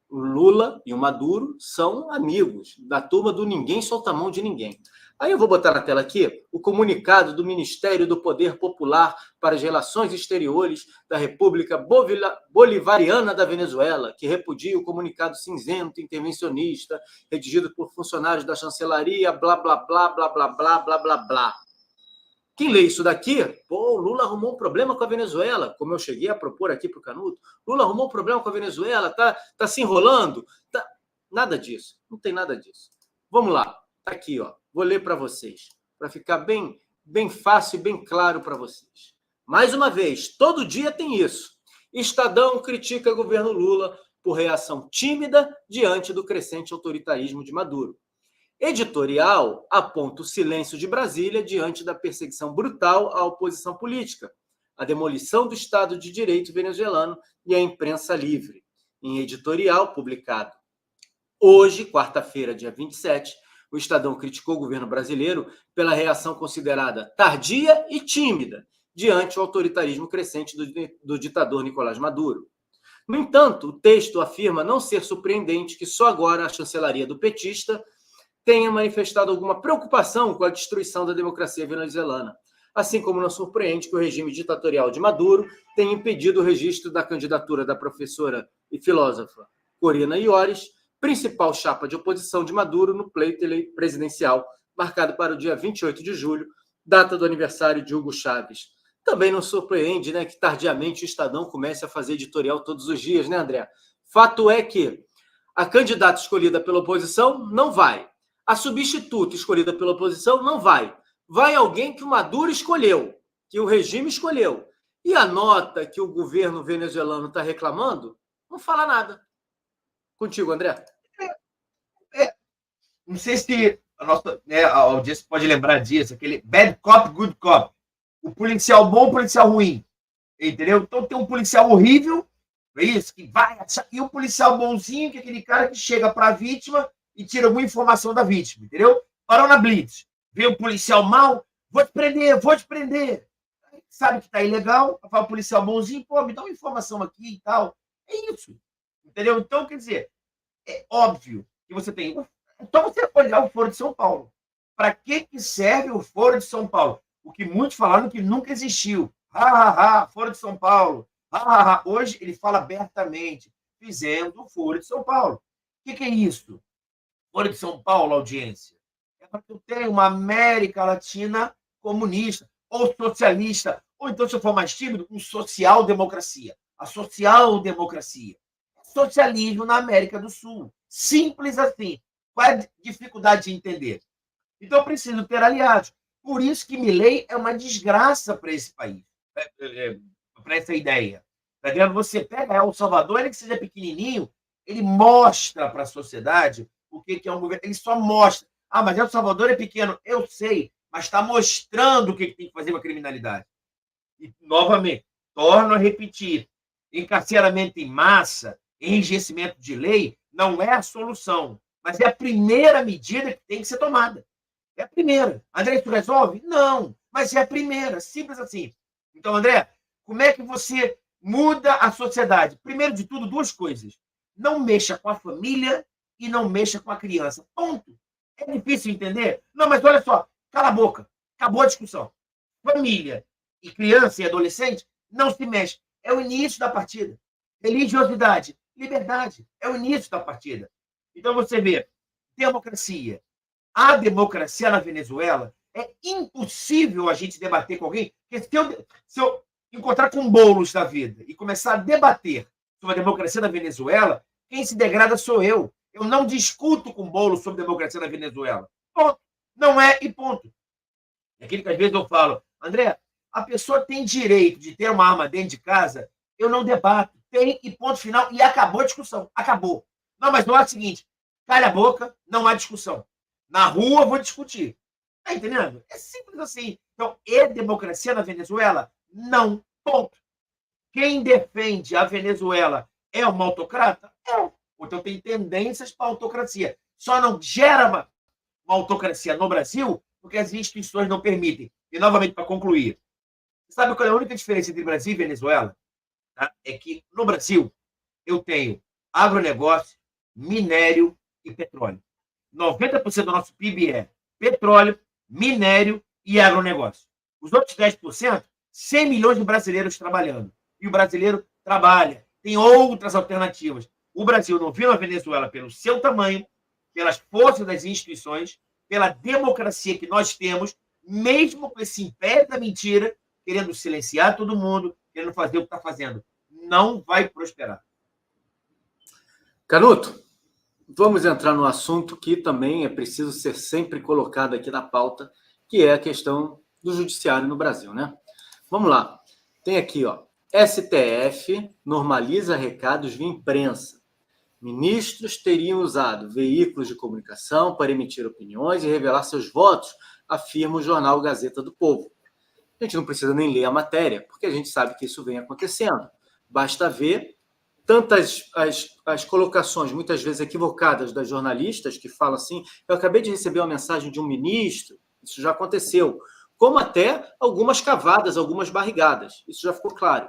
O Lula e o Maduro são amigos da turma do ninguém solta a mão de ninguém. Aí eu vou botar na tela aqui o comunicado do Ministério do Poder Popular para as Relações Exteriores da República Bolivariana da Venezuela, que repudia o comunicado cinzento, intervencionista, redigido por funcionários da chancelaria, blá, blá, blá, blá, blá, blá, blá, blá, blá. Quem lê isso daqui, o Lula arrumou um problema com a Venezuela, como eu cheguei a propor aqui para o Canuto. Lula arrumou um problema com a Venezuela, tá se enrolando. Nada disso, não tem nada disso. Vamos lá, tá aqui, ó. Vou ler para vocês, para ficar bem fácil e bem claro para vocês. Mais uma vez, todo dia tem isso. Estadão critica o governo Lula por reação tímida diante do crescente autoritarismo de Maduro. Editorial aponta o silêncio de Brasília diante da perseguição brutal à oposição política, a demolição do Estado de Direito venezuelano e a imprensa livre. Em editorial publicado hoje, quarta-feira, dia 27, o Estadão criticou o governo brasileiro pela reação considerada tardia e tímida diante o autoritarismo crescente do ditador Nicolás Maduro. No entanto, o texto afirma não ser surpreendente que só agora a chancelaria do petista tenha manifestado alguma preocupação com a destruição da democracia venezuelana, assim como não surpreende que o regime ditatorial de Maduro tenha impedido o registro da candidatura da professora e filósofa Corina Iores, principal chapa de oposição de Maduro no pleito presidencial, marcado para o dia 28 de julho, data do aniversário de Hugo Chávez. Também não surpreende, né, que tardiamente o Estadão comece a fazer editorial todos os dias, né, André? Fato é que a candidata escolhida pela oposição não vai. A substituta escolhida pela oposição não vai. Vai alguém que o Maduro escolheu, que o regime escolheu. E a nota que o governo venezuelano está reclamando não fala nada. Contigo, André. Não sei se a audiência pode lembrar disso, aquele bad cop, good cop. O policial bom, o policial ruim. Entendeu? Então tem um policial horrível, é isso, que vai achar, e um policial bonzinho, que é aquele cara que chega para a vítima e tira alguma informação da vítima, entendeu? Parou na blitz. Vê o policial mau, vou te prender. Sabe que tá ilegal, fala o policial bonzinho, pô, me dá uma informação aqui e tal. É isso. Entendeu? Então, quer dizer, é óbvio que você tem. Então, você olhar o Foro de São Paulo. Para que serve o Foro de São Paulo? O que muitos falaram que nunca existiu. Foro de São Paulo. Hoje ele fala abertamente. Fizemos o Foro de São Paulo. O que é isso? Foro de São Paulo, audiência. É para que eu tenha uma América Latina comunista, ou socialista, ou então, se eu for mais tímido, um social-democracia. A social-democracia. Socialismo na América do Sul. Simples assim. Qual é a dificuldade de entender? Então, eu preciso ter aliados. Por isso que Milei é uma desgraça para esse país, para essa ideia. Tá vendo? Você pega El Salvador, ele que seja pequenininho, ele mostra para a sociedade o que é um governo. Ele só mostra. Mas El Salvador é pequeno. Eu sei, mas está mostrando o que tem que fazer com a criminalidade. E, novamente, torno a repetir, encarceramento em massa, enrijecimento de lei, não é a solução, mas é a primeira medida que tem que ser tomada. É a primeira. André, isso resolve? Não, mas é a primeira, simples assim. Então, André, como é que você muda a sociedade? Primeiro de tudo, duas coisas. Não mexa com a família e não mexa com a criança. Ponto. É difícil entender? Não, mas olha só, cala a boca. Acabou a discussão. Família e criança e adolescente não se mexe. É o início da partida. Religiosidade, liberdade. É o início da partida. Então, você vê, democracia. A democracia na Venezuela é impossível a gente debater com alguém. Porque se eu encontrar com bolos da vida e começar a debater sobre a democracia na Venezuela, quem se degrada sou eu. Eu não discuto com bolos sobre democracia na Venezuela. Ponto. Não é e ponto. É aquilo que às vezes eu falo, André, a pessoa tem direito de ter uma arma dentro de casa, eu não debato. Tem e ponto final. E acabou a discussão. Acabou. Não, mas não é o seguinte, calha a boca, não há discussão. Na rua, vou discutir. Tá entendendo? É simples assim. Então, é democracia na Venezuela? Não. Ponto. Quem defende a Venezuela é uma autocrata? É. Então, tem tendências para a autocracia. Só não gera uma autocracia no Brasil porque as instituições não permitem. E, novamente, para concluir, sabe qual é a única diferença entre Brasil e Venezuela? Tá? É que, no Brasil, eu tenho agronegócio, minério e petróleo. 90% do nosso PIB é petróleo, minério e agronegócio. Os outros 10%, 100 milhões de brasileiros trabalhando. E o brasileiro trabalha, tem outras alternativas. O Brasil não viu a Venezuela pelo seu tamanho, pelas forças das instituições, pela democracia que nós temos, mesmo com esse império da mentira, querendo silenciar todo mundo, querendo fazer o que está fazendo. Não vai prosperar. Canuto, vamos entrar no assunto que também é preciso ser sempre colocado aqui na pauta, que é a questão do judiciário no Brasil, né? Vamos lá. Tem aqui, ó, STF normaliza recados via imprensa. Ministros teriam usado veículos de comunicação para emitir opiniões e revelar seus votos, afirma o jornal Gazeta do Povo. A gente não precisa nem ler a matéria, porque a gente sabe que isso vem acontecendo. Basta ver tantas as colocações, muitas vezes equivocadas, das jornalistas que falam assim, eu acabei de receber uma mensagem de um ministro, isso já aconteceu, como até algumas cavadas, algumas barrigadas. Isso já ficou claro.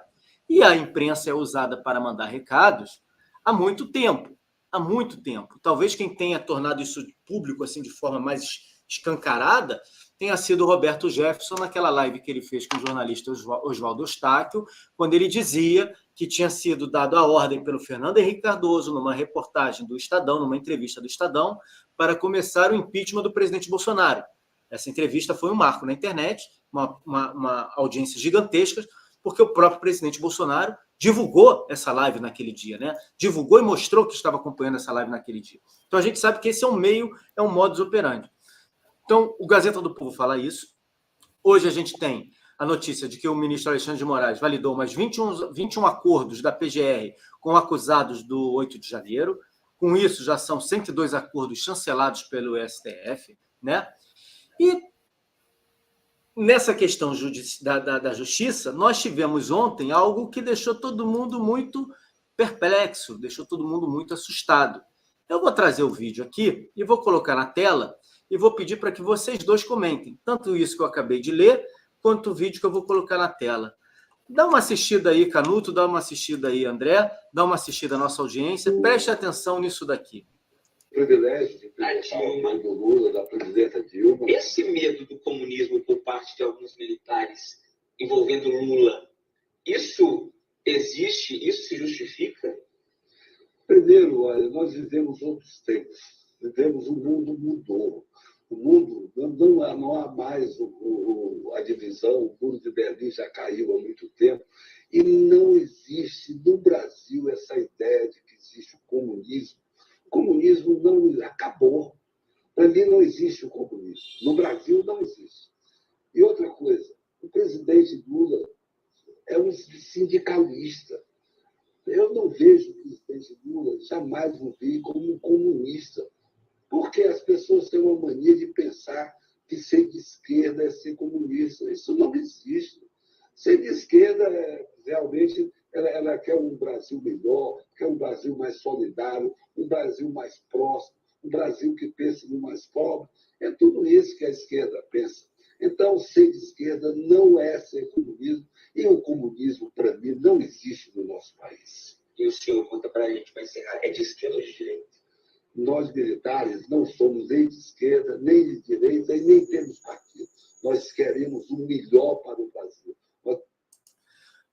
E a imprensa é usada para mandar recados há muito tempo. Há muito tempo. Talvez quem tenha tornado isso público assim de forma mais escancarada tenha sido o Roberto Jefferson naquela live que ele fez com o jornalista Oswaldo Eustáquio, quando ele dizia que tinha sido dado a ordem pelo Fernando Henrique Cardoso, numa reportagem do Estadão, numa entrevista do Estadão, para começar o impeachment do presidente Bolsonaro. Essa entrevista foi um marco na internet, uma audiência gigantesca, porque o próprio presidente Bolsonaro divulgou essa live naquele dia, né? Divulgou e mostrou que estava acompanhando essa live naquele dia. Então a gente sabe que esse é um meio, é um modus operandi. Então, o Gazeta do Povo fala isso. Hoje a gente tem a notícia de que o ministro Alexandre de Moraes validou mais 21 acordos da PGR com acusados do 8 de janeiro. Com isso, já são 102 acordos chancelados pelo STF, né? E nessa questão da justiça, nós tivemos ontem algo que deixou todo mundo muito perplexo, deixou todo mundo muito assustado. Eu vou trazer o vídeo aqui e vou colocar na tela e vou pedir para que vocês dois comentem, tanto isso que eu acabei de ler, quanto o vídeo que eu vou colocar na tela. Dá uma assistida aí, Canuto, dá uma assistida aí, André, dá uma assistida à nossa audiência, preste atenção nisso daqui. Privilégio de apresentar o nome do Lula, da presidenta Dilma. Esse medo do comunismo por parte de alguns militares envolvendo Lula, isso existe? Isso se justifica? Primeiro, olha, nós vivemos outros tempos. Vivemos, o mundo mudou. O mundo, não há mais a divisão, o muro de Berlim já caiu há muito tempo, e não existe no Brasil essa ideia de que existe o comunismo. O comunismo não acabou. Para mim não existe o comunismo. No Brasil não existe. E outra coisa, o presidente Lula é um sindicalista. Eu não vejo o presidente Lula, jamais o vi como um comunista. Porque as pessoas têm uma mania de pensar que ser de esquerda é ser comunista. Isso não existe. Ser de esquerda, realmente, ela quer um Brasil melhor, quer um Brasil mais solidário, um Brasil mais próximo, um Brasil que pensa no mais pobre. É tudo isso que a esquerda pensa. Então, ser de esquerda não é ser comunismo, e o comunismo, para mim, não existe no nosso país. E o senhor, conta para a gente, para encerrar, é de esquerda ou de direita? Nós, militares, não somos nem de esquerda, nem de direita, e nem temos partido. Nós queremos o melhor para o Brasil.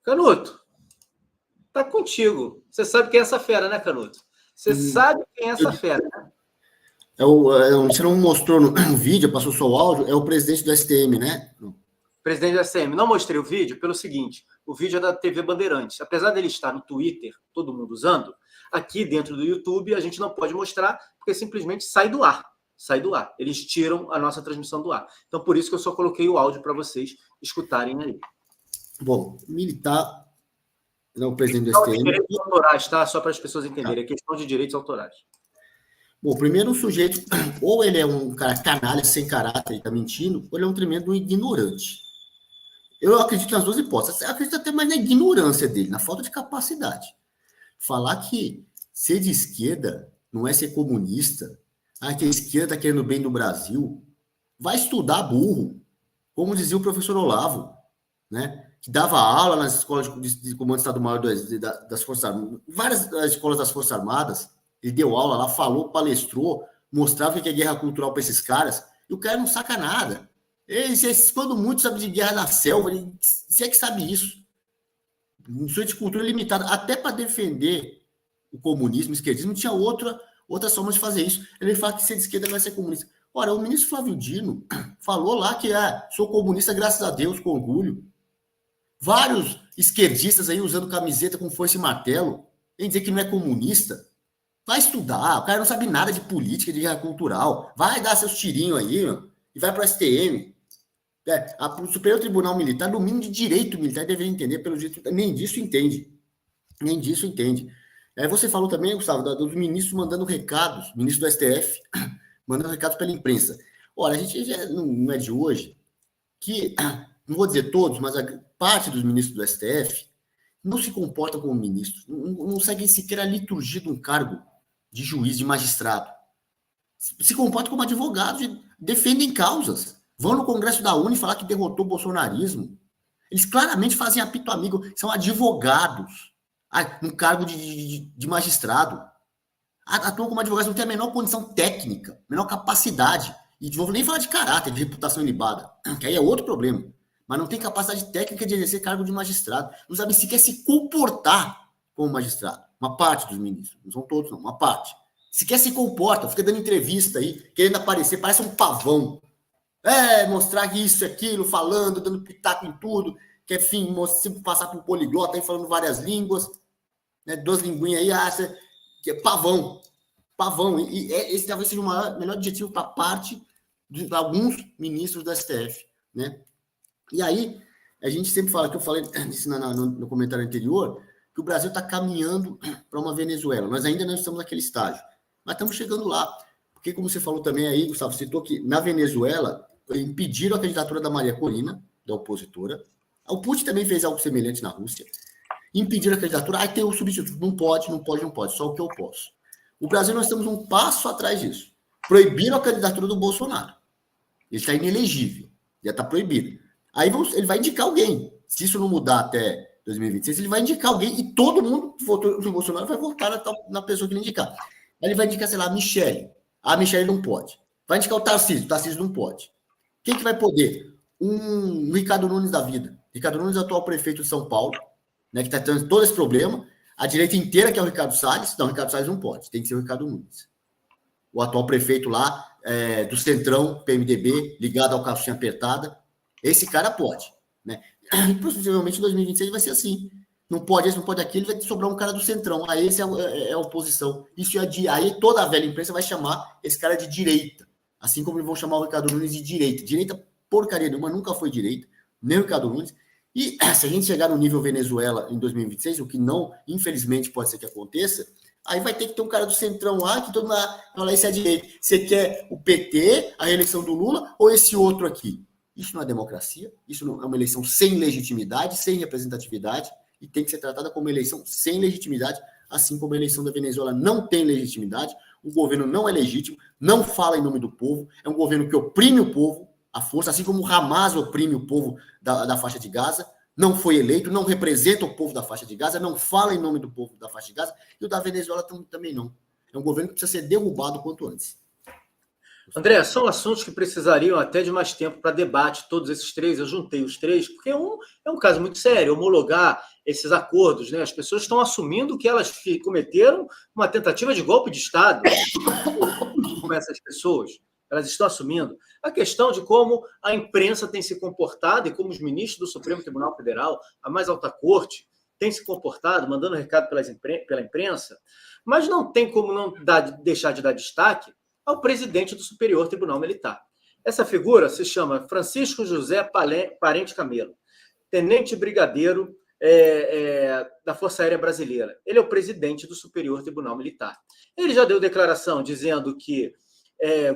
Canuto, tá contigo. Você sabe quem é essa fera, né, Canuto? Você sabe quem é essa fera, né? Você não mostrou no vídeo, passou só o áudio, é o presidente do STM, né? Presidente do STM. Não mostrei o vídeo pelo seguinte, o vídeo é da TV Bandeirantes. Apesar dele estar no Twitter, todo mundo usando, aqui dentro do YouTube a gente não pode mostrar, porque simplesmente sai do ar. Sai do ar. Eles tiram a nossa transmissão do ar. Então, por isso que eu só coloquei o áudio para vocês escutarem aí. Bom, militar, não o presidente do questão STM. De direitos autorais, tá? Só para as pessoas entenderem. É questão de direitos autorais. Bom, primeiro o sujeito, ou ele é um cara canalha, sem caráter e está mentindo, ou ele é um tremendo ignorante. Eu acredito nas duas hipóteses. Eu acredito até mais na ignorância dele, na falta de capacidade. Falar que ser de esquerda não é ser comunista, que a esquerda está querendo o bem do Brasil, vai estudar burro, como dizia o professor Olavo, né? Que dava aula nas escolas de comando de Estado-Maior das Forças Armadas, várias escolas das Forças Armadas. Ele deu aula lá, falou, palestrou, mostrava o que é guerra cultural para esses caras, e o cara não saca nada. Quando muito sabe de guerra na selva, se é que sabe isso. Um sujeito de cultura limitada, até para defender o comunismo, o esquerdismo, não tinha outras formas de fazer isso. Ele fala que ser de esquerda vai ser comunista. Ora, o ministro Flávio Dino falou lá que sou comunista, graças a Deus, com orgulho. Vários esquerdistas aí usando camiseta com força e martelo, em dizer que não é comunista. Vai estudar, o cara não sabe nada de política, de guerra cultural. Vai dar seus tirinhos aí, meu, e vai para o STM. O Superior Tribunal Militar, no mínimo de direito militar, deveria entender, pelo jeito, nem disso entende. Nem disso entende. Você falou também, Gustavo, dos ministros mandando recados, ministro do STF, mandando recados pela imprensa. Olha, a gente já não é de hoje que, não vou dizer todos, mas a parte dos ministros do STF não se comportam como ministros, não seguem sequer a liturgia de um cargo de juiz, de magistrado. Se comportam como advogados e defendem causas. Vão no Congresso da UNE falar que derrotou o bolsonarismo. Eles claramente fazem apito amigo, são advogados, no cargo de magistrado. Atuam como advogados, não tem a menor condição técnica, menor capacidade. E não vou nem falar de caráter, de reputação ilibada, que aí é outro problema. Mas não tem capacidade técnica de exercer cargo de magistrado. Não sabem sequer se comportar como magistrado. Uma parte dos ministros, não são todos, não, uma parte. Sequer se comporta, fica dando entrevista aí, querendo aparecer, parece um pavão. Mostrar que isso e aquilo, falando, dando pitaco em tudo, que enfim, passar por poliglota, aí falando várias línguas, né, 2 linguinhas aí, que é pavão. Pavão. E esse talvez seja o melhor adjetivo para parte de alguns ministros do STF, né? E aí, a gente sempre fala, que eu falei no comentário anterior, que o Brasil está caminhando para uma Venezuela. Nós ainda não estamos naquele estágio, mas estamos chegando lá. Porque, como você falou também aí, Gustavo, citou que na Venezuela impediram a candidatura da Maria Corina, da opositora. O Putin também fez algo semelhante na Rússia. Impediram a candidatura. Aí tem o substituto. Não pode. Só o que eu posso. O Brasil, nós estamos um passo atrás disso. Proibiram a candidatura do Bolsonaro. Ele está inelegível. Já está proibido. Aí ele vai indicar alguém. Se isso não mudar até 2026, ele vai indicar alguém e todo mundo que votou no Bolsonaro vai votar na pessoa que ele indicar. Aí ele vai indicar, sei lá, a Michele. A Michele não pode. Vai indicar o Tarcísio não pode. Quem que vai poder? Um Ricardo Nunes da vida. Ricardo Nunes é o atual prefeito de São Paulo, né, que está tendo todo esse problema. A direita inteira que é o Ricardo Salles. Não, o Ricardo Salles não pode. Tem que ser o Ricardo Nunes. O atual prefeito lá do Centrão, PMDB, ligado ao calcinha apertada. Esse cara pode, né? E possivelmente em 2026 vai ser assim. Não pode esse, não pode aquele, vai sobrar um cara do Centrão. Aí esse é a oposição. Isso aí toda a velha imprensa vai chamar esse cara de direita. Assim como eles vão chamar o Ricardo Nunes de direita. Direita porcaria nenhuma, nunca foi direita, nem o Ricardo Nunes. E se a gente chegar no nível Venezuela em 2026, o que não, infelizmente, pode ser que aconteça, aí vai ter que ter um cara do Centrão lá, que todo mundo vai falar, esse é a direita. Você quer o PT, a reeleição do Lula, ou esse outro aqui? Isso não é democracia, isso não é uma eleição sem legitimidade, sem representatividade, e tem que ser tratada como uma eleição sem legitimidade, assim como a eleição da Venezuela não tem legitimidade, o governo não é legítimo, não fala em nome do povo, é um governo que oprime o povo à força, assim como o Hamas oprime o povo da faixa de Gaza, não foi eleito, não representa o povo da faixa de Gaza, não fala em nome do povo da faixa de Gaza, e o da Venezuela também não. É um governo que precisa ser derrubado quanto antes. André, são assuntos que precisariam até de mais tempo para debate, todos esses três. Eu juntei os três, porque é um caso muito sério, homologar esses acordos, né? As pessoas estão assumindo que elas cometeram uma tentativa de golpe de Estado. Como essas pessoas, elas estão assumindo. A questão de como a imprensa tem se comportado e como os ministros do Supremo Tribunal Federal, a mais alta corte, têm se comportado, mandando recado pela imprensa, mas não tem como não deixar de dar destaque ao presidente do Superior Tribunal Militar. Essa figura se chama Francisco José Parente Camelo, tenente brigadeiro da Força Aérea Brasileira. Ele é o presidente do Superior Tribunal Militar. Ele já deu declaração dizendo que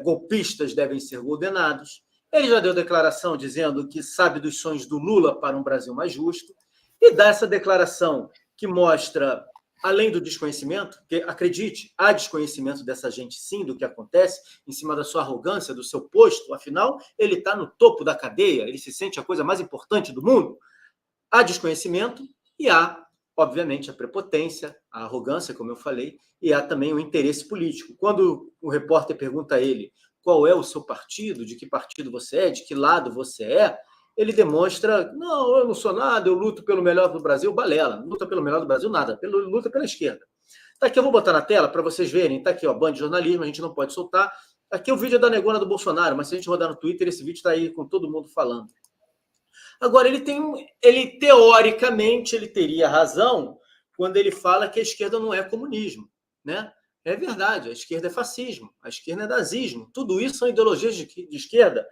golpistas devem ser condenados. Ele já deu declaração dizendo que sabe dos sonhos do Lula para um Brasil mais justo. E dá essa declaração que mostra, além do desconhecimento, que, acredite, há desconhecimento dessa gente, sim, do que acontece, em cima da sua arrogância, do seu posto, afinal, ele está no topo da cadeia, ele se sente a coisa mais importante do mundo. Há desconhecimento e há, obviamente, a prepotência, a arrogância, como eu falei, e há também o interesse político. Quando o repórter pergunta a ele qual é o seu partido, de que partido você é, de que lado você é, ele demonstra, não, eu não sou nada, eu luto pelo melhor do Brasil, balela, não luta pelo melhor do Brasil, nada, luta pela esquerda. Tá aqui, eu vou botar na tela para vocês verem, tá aqui, ó, Band de Jornalismo, a gente não pode soltar. Aqui é o vídeo da negona do Bolsonaro, mas se a gente rodar no Twitter, esse vídeo está aí com todo mundo falando. Agora, teoricamente, ele teria razão quando ele fala que a esquerda não é comunismo, né? É verdade, a esquerda é fascismo, a esquerda é nazismo, tudo isso são ideologias de esquerda.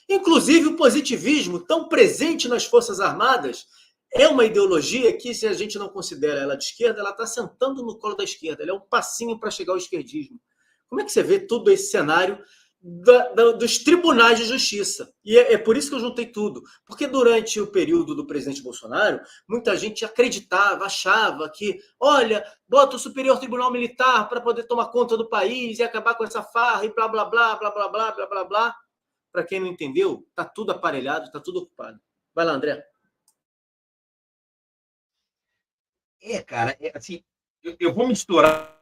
Inclusive, o positivismo, tão presente nas Forças Armadas, é uma ideologia que, se a gente não considera ela de esquerda, ela está sentando no colo da esquerda. Ela é um passinho para chegar ao esquerdismo. Como é que você vê todo esse cenário dos tribunais de justiça? E é por isso que eu juntei tudo. Porque durante o período do presidente Bolsonaro, muita gente acreditava, achava que, olha, bota o Superior Tribunal Militar para poder tomar conta do país e acabar com essa farra e blá, blá, blá, blá, blá, blá, blá, blá, blá. Para quem não entendeu, está tudo aparelhado, está tudo ocupado. Vai lá, André. Cara, assim, eu vou misturar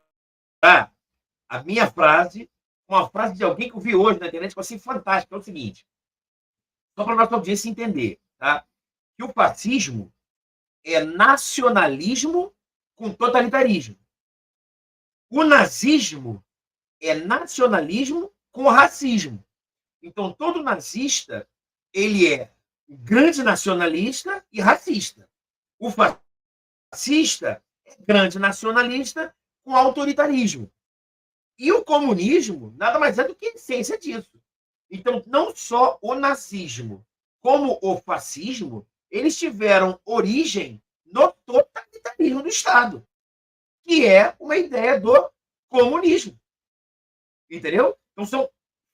a minha frase com a frase de alguém que eu vi hoje na internet, que eu achei fantástica. É o seguinte, só para a nossa audiência entender, tá? Que o fascismo é nacionalismo com totalitarismo. O nazismo é nacionalismo com racismo. Então, todo nazista, ele é grande nacionalista e racista. O fascista é grande nacionalista com autoritarismo. E o comunismo nada mais é do que a essência disso. Então, não só o nazismo como o fascismo, eles tiveram origem no totalitarismo do Estado, que é uma ideia do comunismo. Entendeu? Então, são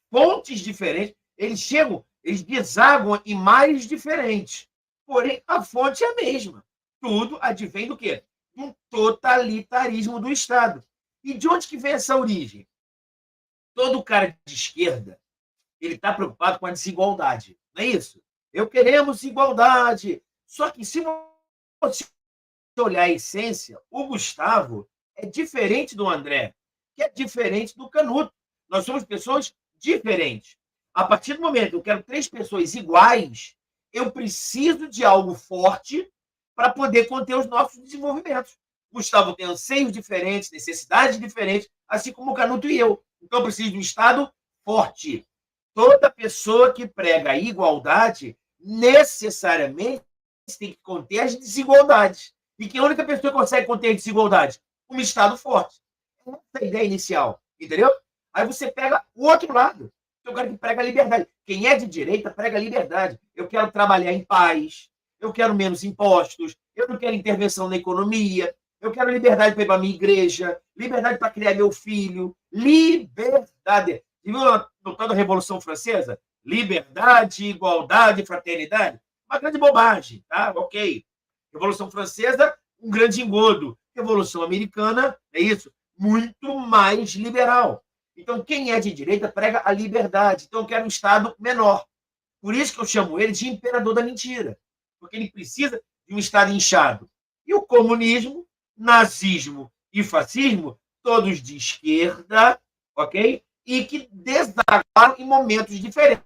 fontes diferentes. Eles desaguam em mares diferentes. Porém, a fonte é a mesma. Tudo advém do quê? Um totalitarismo do Estado. E de onde que vem essa origem? Todo cara de esquerda, ele está preocupado com a desigualdade. Não é isso? Eu queremos igualdade. Só que se você olhar a essência, o Gustavo é diferente do André, que é diferente do Canuto. Nós somos pessoas diferentes. A partir do momento que eu quero 3 pessoas iguais, eu preciso de algo forte para poder conter os nossos desenvolvimentos. Gustavo tem anseios diferentes, necessidades diferentes, assim como o Canuto e eu. Então, eu preciso de um Estado forte. Toda pessoa que prega a igualdade necessariamente tem que conter as desigualdades. E que a única pessoa que consegue conter as desigualdades? Um Estado forte. Essa é a ideia inicial, entendeu? Aí você pega o outro lado. Eu quero que prega a liberdade. Quem é de direita prega a liberdade. Eu quero trabalhar em paz, eu quero menos impostos, eu não quero intervenção na economia, eu quero liberdade para ir para a minha igreja, liberdade para criar meu filho, liberdade. Você viu no tal da Revolução Francesa? Liberdade, igualdade, fraternidade. Uma grande bobagem, tá? Ok. Revolução Francesa, um grande engodo. Revolução Americana, é isso, muito mais liberal. Então, quem é de direita prega a liberdade. Então, eu quero um Estado menor. Por isso que eu chamo ele de imperador da mentira. Porque ele precisa de um Estado inchado. E o comunismo, nazismo e fascismo, todos de esquerda, ok? E que desagaram em momentos diferentes.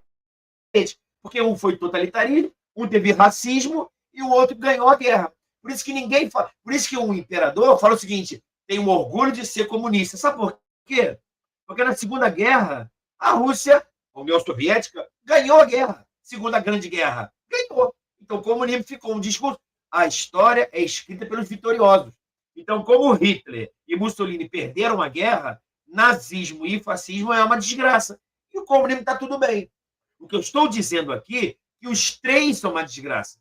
Porque um foi totalitarismo, um teve racismo e o outro ganhou a guerra. Por isso que ninguém fala. Por isso que um imperador fala o seguinte: tenho orgulho de ser comunista. Sabe por quê? Porque na Segunda Guerra, a Rússia, a União Soviética, ganhou a guerra. Segunda Grande Guerra. Ganhou. Então, o comunismo ficou um discurso. A história é escrita pelos vitoriosos. Então, como Hitler e Mussolini perderam a guerra, nazismo e fascismo é uma desgraça. E o comunismo está tudo bem. O que eu estou dizendo aqui é que os 3 são uma desgraça.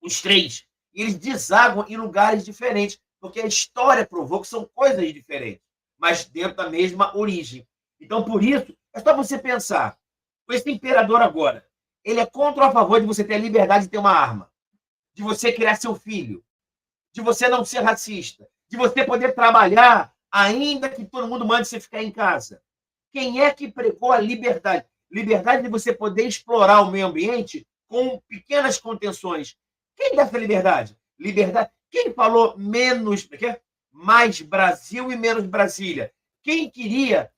Os 3. E eles desaguam em lugares diferentes, porque a história provou que são coisas diferentes, mas dentro da mesma origem. Então, por isso, é só você pensar. Esse imperador agora, ele é contra ou a favor de você ter a liberdade de ter uma arma, de você criar seu filho, de você não ser racista, de você poder trabalhar, ainda que todo mundo mande você ficar em casa. Quem é que pregou a liberdade? Liberdade de você poder explorar o meio ambiente com pequenas contenções. Quem dá essa liberdade? Liberdade. Quem falou mais Brasil e menos Brasília? Quem queria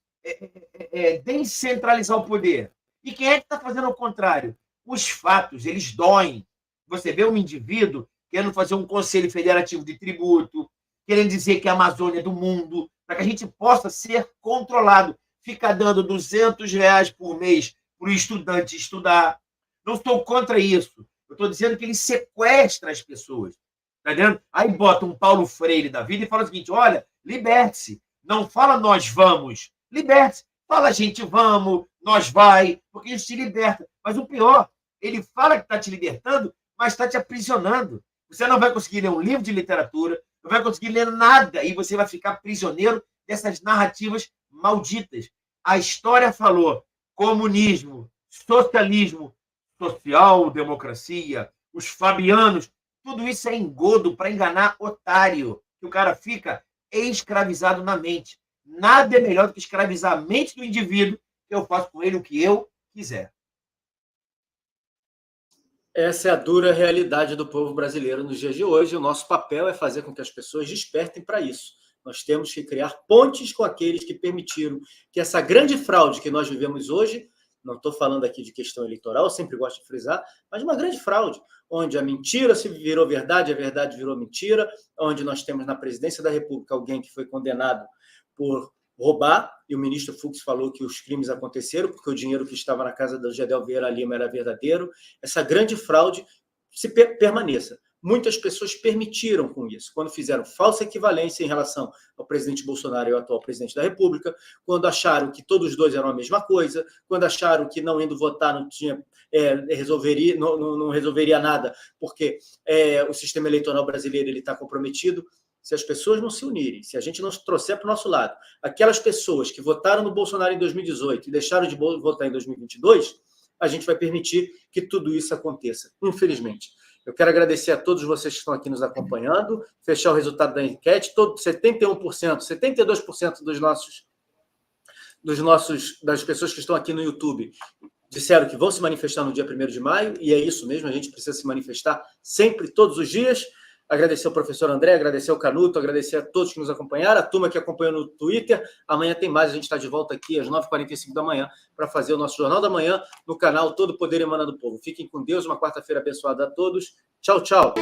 descentralizar o poder? E quem é que está fazendo o contrário? Os fatos, eles doem. Você vê um indivíduo querendo fazer um conselho federativo de tributo, querendo dizer que a Amazônia é do mundo, para que a gente possa ser controlado. Fica dando R$200 por mês para o estudante estudar. Não estou contra isso. Eu estou dizendo que ele sequestra as pessoas. Tá entendendo? Aí bota um Paulo Freire da vida e fala o seguinte: olha, liberte-se. Não fala nós vamos. Liberte-se. Fala gente vamos, nós vai, porque isso te liberta. Mas o pior, ele fala que está te libertando, mas está te aprisionando. Você não vai conseguir ler um livro de literatura, não vai conseguir ler nada, e você vai ficar prisioneiro dessas narrativas malditas. A história falou comunismo, socialismo, social-democracia, os fabianos, tudo isso é engodo para enganar otário, que o cara fica escravizado na mente. Nada é melhor do que escravizar a mente do indivíduo, que eu faço com ele o que eu quiser. Essa é a dura realidade do povo brasileiro nos dias de hoje. O nosso papel é fazer com que as pessoas despertem para isso. Nós temos que criar pontes com aqueles que permitiram que essa grande fraude que nós vivemos hoje, não estou falando aqui de questão eleitoral, eu sempre gosto de frisar, mas uma grande fraude, onde a mentira se virou verdade, a verdade virou mentira, onde nós temos na presidência da República alguém que foi condenado por roubar, e o ministro Fux falou que os crimes aconteceram porque o dinheiro que estava na casa do Gedel Vieira Lima era verdadeiro. Essa grande fraude permaneça. Muitas pessoas permitiram com isso, quando fizeram falsa equivalência em relação ao presidente Bolsonaro e ao atual presidente da República, quando acharam que todos os dois eram a mesma coisa, quando acharam que não indo votar não resolveria nada, porque o sistema eleitoral brasileiro está comprometido. Se as pessoas não se unirem, se a gente não trouxer para o nosso lado aquelas pessoas que votaram no Bolsonaro em 2018 e deixaram de votar em 2022, a gente vai permitir que tudo isso aconteça, infelizmente. Eu quero agradecer a todos vocês que estão aqui nos acompanhando, fechar o resultado da enquete, 71%, 72% das pessoas que estão aqui no YouTube disseram que vão se manifestar no dia 1º de maio, e é isso mesmo, a gente precisa se manifestar sempre, todos os dias. Agradecer ao professor André, agradecer ao Canuto, agradecer a todos que nos acompanharam, a turma que acompanhou no Twitter. Amanhã tem mais, a gente está de volta aqui às 9h45 da manhã para fazer o nosso Jornal da Manhã no canal Todo Poder Emana do Povo. Fiquem com Deus, uma quarta-feira abençoada a todos. Tchau, tchau.